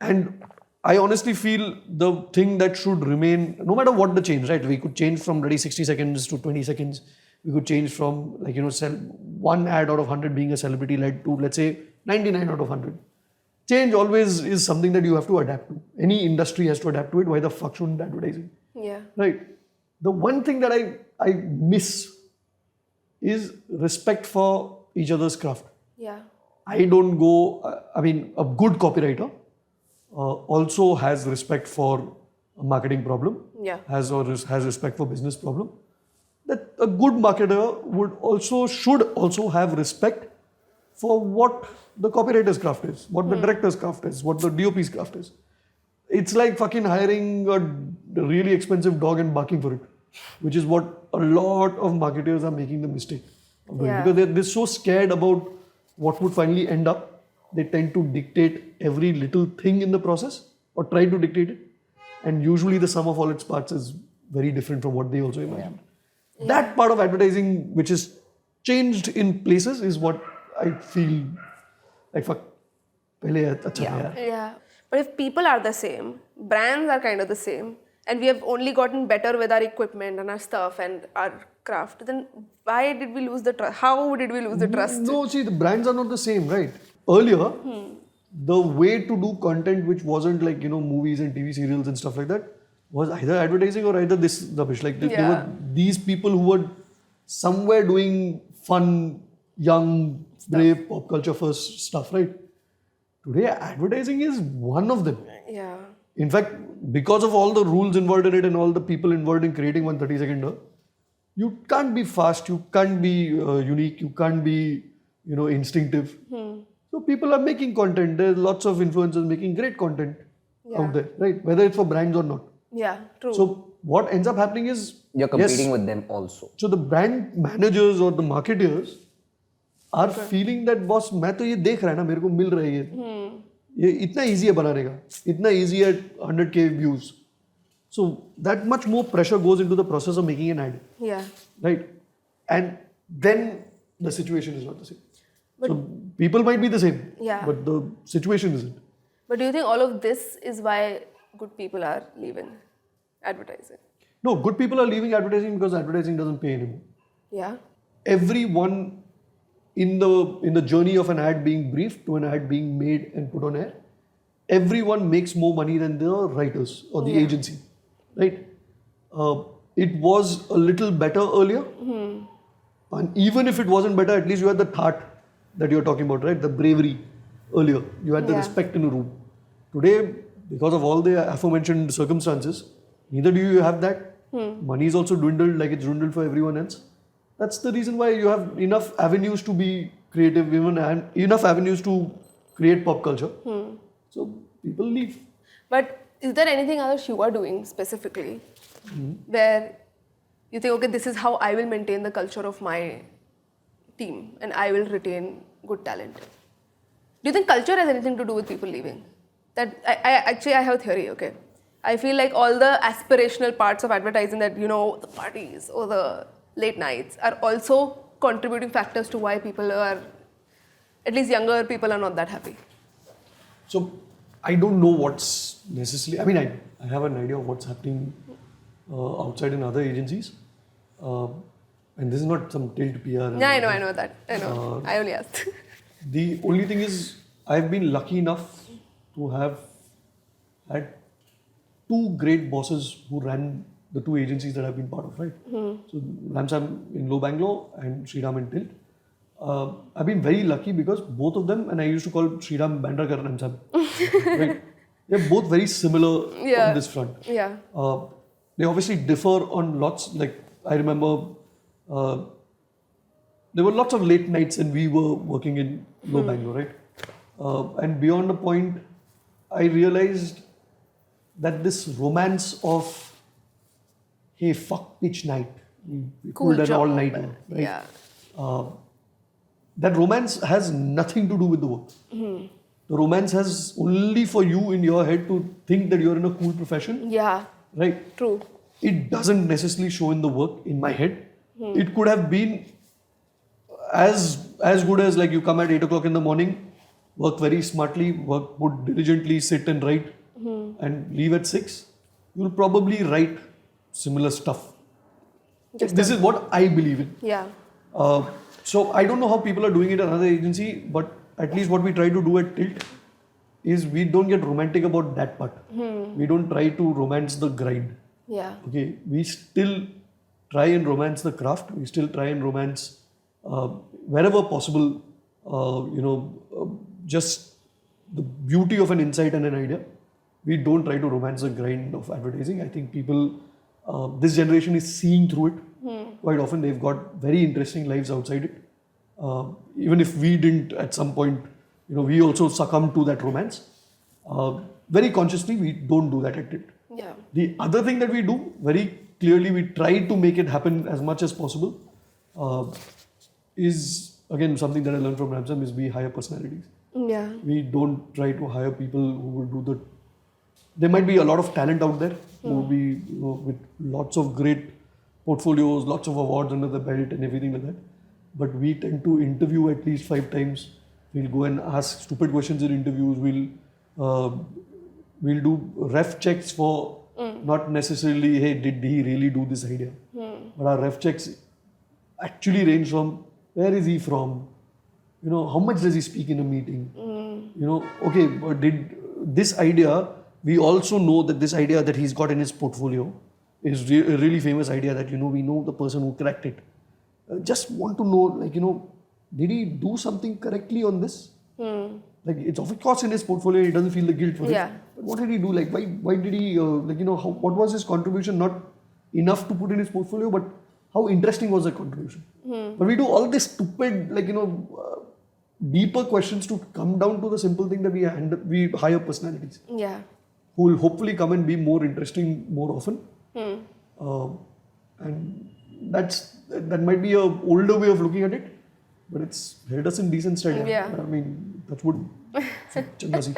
And I honestly feel the thing that should remain, no matter what the change, right? We could change from ready 60 seconds to 20 seconds. We could change from one ad out of 100 being a celebrity led to, let's say, 99 out of 100. Change always is something that you have to adapt to. Any industry has to adapt to it. Why the fuck shouldn't advertising? Yeah. Right. The one thing that I miss is respect for each other's craft. Yeah. I don't go, I mean, a good copywriter also has respect for a marketing problem, has respect for business problem. That a good marketer should also have respect for what the copywriter's craft is, what the director's craft is, what the DOP's craft is. It's like fucking hiring a really expensive dog and barking for it, which is what a lot of marketers are making the mistake of doing. Because they're so scared about what would finally end up. They tend to dictate every little thing in the process, or try to dictate it. And usually the sum of all its parts is very different from what they also imagine. That part of advertising, which is changed in places, is what I feel like, fuck, pehle acha tha yaar. Yeah. But if people are the same, brands are kind of the same, and we have only gotten better with our equipment and our stuff and our craft, then why did we lose the trust? How did we lose the trust? No, see, the brands are not the same, right? Earlier, the way to do content which wasn't like, movies and TV serials and stuff like that was either advertising or either this rubbish. Like there were these people who were somewhere doing fun, young, brave, pop culture first stuff, right? Today, advertising is one of them. Yeah. In fact, because of all the rules involved in it and all the people involved in creating one 30-second, you can't be fast, you can't be unique, you can't be, instinctive. So people are making content. There's lots of influencers making great content out there, right? Whether it's for brands or not. Yeah, true. So what ends up happening is you're competing with them also. So the brand managers or the marketers are feeling that boss मैं तो ये देख रहा है ना मेरे को मिल रहा है ये इतना easy है बनाने का इतना easy है 100k views so that much more pressure goes into the process of making an ad right and then the situation is not the same but so people might be the same but the situation isn't. But do you think all of this is why good people are leaving advertising? No, good people are leaving advertising because advertising doesn't pay anymore. Yeah. Everyone in the journey of an ad being briefed to an ad being made and put on air, everyone makes more money than the writers or the agency, right? It was a little better earlier, and even if it wasn't better, at least you had the thought that you're talking about, right? The bravery earlier, you had the respect in the room. Today, because of all the aforementioned circumstances, neither do you have that. Money is also dwindled like it's dwindled for everyone else. That's the reason why you have enough avenues to be creative, even and enough avenues to create pop culture. So people leave. But is there anything else you are doing specifically where you think, okay, this is how I will maintain the culture of my team and I will retain good talent? Do you think culture has anything to do with people leaving? That I have a theory, okay? I feel like all the aspirational parts of advertising that, the parties or the late nights are also contributing factors to why people are, at least younger people are not that happy. So I don't know what's necessarily, I mean, I have an idea of what's happening outside in other agencies. And this is not some Tilt PR. Yeah, I know that. I know. I only asked. The only thing is, I've been lucky enough to have had two great bosses who ran the two agencies that I've been part of, right? So Ramsam in Low Bangalore and Sriram in Tilt. I've been very lucky because both of them, and I used to call Sriram Bandrakar Ramsam, right? They're both very similar on this front. Yeah. They obviously differ on lots, like I remember there were lots of late nights and we were working in Low Bangalore, right? And beyond a point, I realized that this romance of, hey, fuck pitch night, we cool pulled an job, all-nighter, right? Yeah. That romance has nothing to do with the work. The romance has only for you in your head to think that you're in a cool profession. Yeah. Right? True. It doesn't necessarily show in the work in my head. It could have been as good as like you come at 8 o'clock in the morning, work very smartly, would diligently sit and write and leave at 6. You'll probably write similar stuff. This is what I believe in. Yeah. So I don't know how people are doing it at another agency, but at least what we try to do at Tilt is we don't get romantic about that part. We don't try to romance the grind. Yeah. Okay, we still try and romance the craft. We still try and romance wherever possible, just the beauty of an insight and an idea. We don't try to romance the grind of advertising. I think people, this generation is seeing through it. Quite often they've got very interesting lives outside it. Even if we didn't at some point, we also succumb to that romance. Very consciously, we don't do that at Tilt. Yeah. The other thing that we do, very clearly, we try to make it happen as much as possible, is again something that I learned from Ramsam is we hire personalities. Yeah. We don't try to hire people who will do the. There might be a lot of talent out there who will be with lots of great portfolios, lots of awards under the belt and everything like that. But we tend to interview at least 5 times. We'll go and ask stupid questions in interviews. We'll do ref checks for not necessarily, hey, did he really do this idea? But our ref checks actually range from where is he from? How much does he speak in a meeting? Okay, but did this idea, we also know that this idea that he's got in his portfolio is a really famous idea that, we know the person who cracked it. Just want to know, did he do something correctly on this? Like, it's of course in his portfolio, he doesn't feel the guilt for it. But what did he do? Like, why did he, what was his contribution? Not enough to put in his portfolio, but how interesting was the contribution? But we do all this stupid, deeper questions to come down to the simple thing that we hire personalities. Yeah. Who will hopefully come and be more interesting more often. And that might be an older way of looking at it. but it's held us in decent stead. Yeah. I mean, that would. Changasi.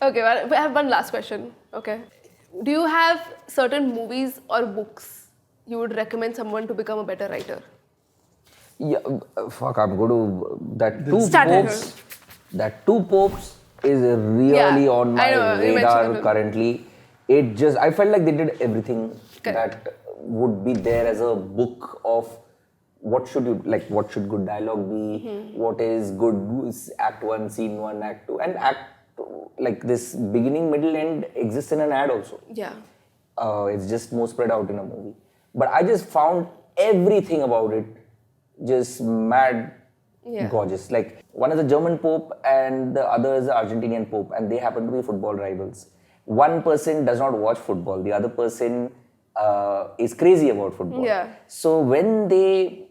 Okay, well, I have one last question. Okay. Do you have certain movies or books you would recommend someone to become a better writer? Yeah, fuck, I'm going to... That Two Popes is really on my radar currently. I felt like they did everything that would be there as a book of what should good dialogue be, what is good act 1, scene 1, act 2, and act like this beginning, middle, end exists in an ad also. Yeah. It's just more spread out in a movie. But I just found everything about it just mad gorgeous. Like one is a German Pope and the other is the Argentinian Pope, and they happen to be football rivals. One person does not watch football, the other person is crazy about football. Yeah. So when they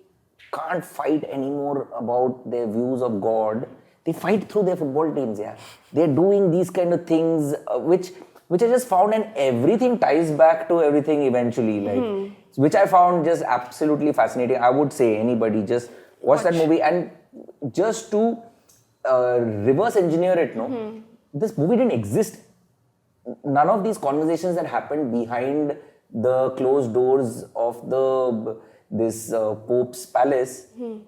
can't fight anymore about their views of God, they fight through their football teams. Yeah, they're doing these kind of things which I just found, and everything ties back to everything eventually. Which I found just absolutely fascinating. I would say anybody just watch that movie, and just to reverse engineer it. This movie didn't exist. None of these conversations that happened behind the closed doors of this Pope's palace. None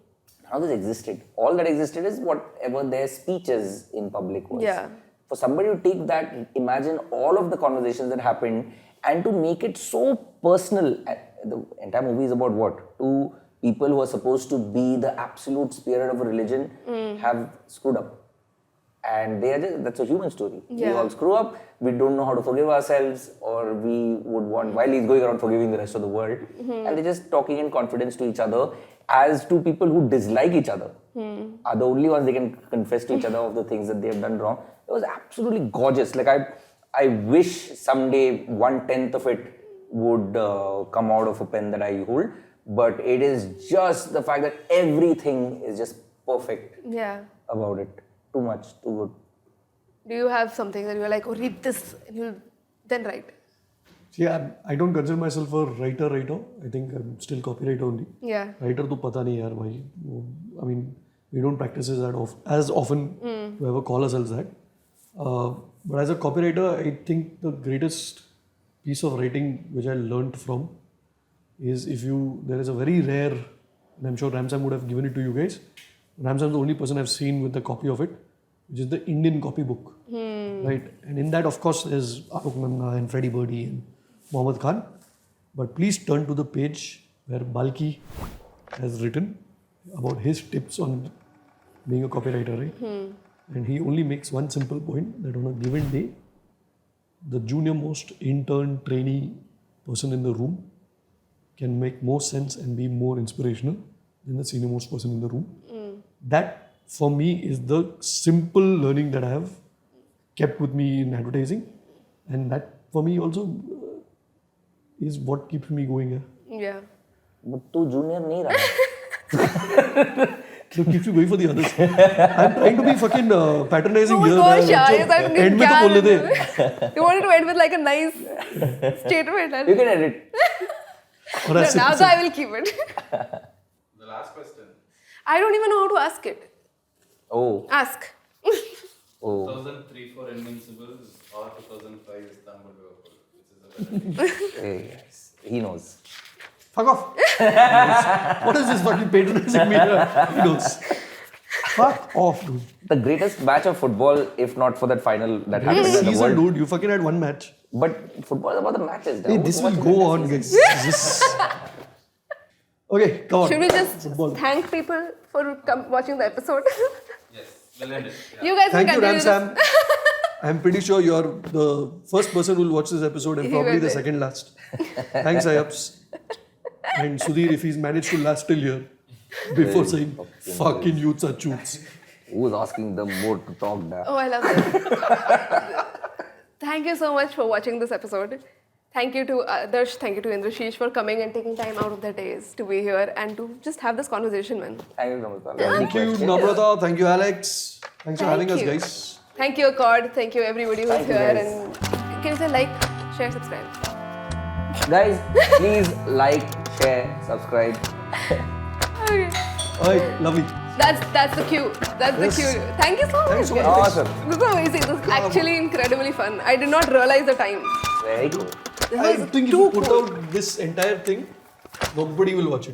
of this existed. All that existed is whatever their speeches in public was. Yeah. For somebody to take that, imagine all of the conversations that happened, and to make it so personal. The entire movie is about what? Two people who are supposed to be the absolute spirit of a religion have screwed up. And that's a human story. Yeah. We all screw up, we don't know how to forgive ourselves, or we would want, while he's going around forgiving the rest of the world, and they're just talking in confidence to each other as two people who dislike each other. Are the only ones they can confess to each other of the things that they have done wrong. It was absolutely gorgeous. Like I wish someday 1/10 of it would come out of a pen that I hold, but it is just the fact that everything is just perfect about it. Too much, too good. Do you have something that you're like, oh, read this, and you'll then write? Yeah, I don't consider myself a writer right now. I think I'm still copywriter only. Yeah. Writer to pata nahi yaar bhai. I mean, we don't practice it as often to ever call ourselves that. But as a copywriter, I think the greatest piece of writing which I learnt from is there is a very rare, and I'm sure Ramsam would have given it to you guys. Ramsam is the only person I've seen with a copy of it, which is the Indian copybook. Right? And in that, of course, is Alok Nanna and Freddie Birdie and Mohammad Khan. But please turn to the page where Balki has written about his tips on being a copywriter, right? And he only makes one simple point, that on a given day, the junior most intern, trainee person in the room can make more sense and be more inspirational than the senior most person in the room. That for me is the simple learning that I have kept with me in advertising, and that for me also is what keeps me going here. Yeah. But tu junior nahi raha. So keeps you going for the others. I'm trying to be fucking patronizing here. End mein to bol de. You wanted to end with like a nice statement. You can edit. No, now so I will keep it. The last question. I don't even know how to ask it. Oh. Ask. 2003 for Invincibles or 2005 Istanbul Liverpool, which is a better team. Yes, he knows. Fuck off. What is this fucking patronizing me? He knows. Fuck off, dude. The greatest match of football, if not for that final that happened in the world. Dude, you fucking had one match. But football is about the matches. Hey, this will go on, guys. Okay, come on. Should we just thank people for watching the episode? Yes, we'll end it. Yeah. You guys Thank you, can Ramsam. I'm pretty sure you're the first person who will watch this episode and probably the second last. Thanks, Ayaps. And Sudhir, if he's managed to last till here before saying fucking youths are choots. Who's asking them more to talk now? Oh, I love that. Thank you so much for watching this episode. Thank you to Adarsh, thank you to Indrashish for coming and taking time out of their days to be here and to just have this conversation, man. Thank you, Namrata. Thank you, Namrata. Thank you, Alex. Thanks for having us, guys. Thank you, Accord. Thank you, everybody who's here. And can you say like, share, subscribe? Guys, please like, share, subscribe. Okay. Alright, lovely. That's the cue. That's the cue. Thank you so much. Thanks so much. guys. Awesome. This is amazing. This is actually incredibly fun. I did not realize the time. Very cool. This I was think if too you put cool. out this entire thing, nobody will watch it.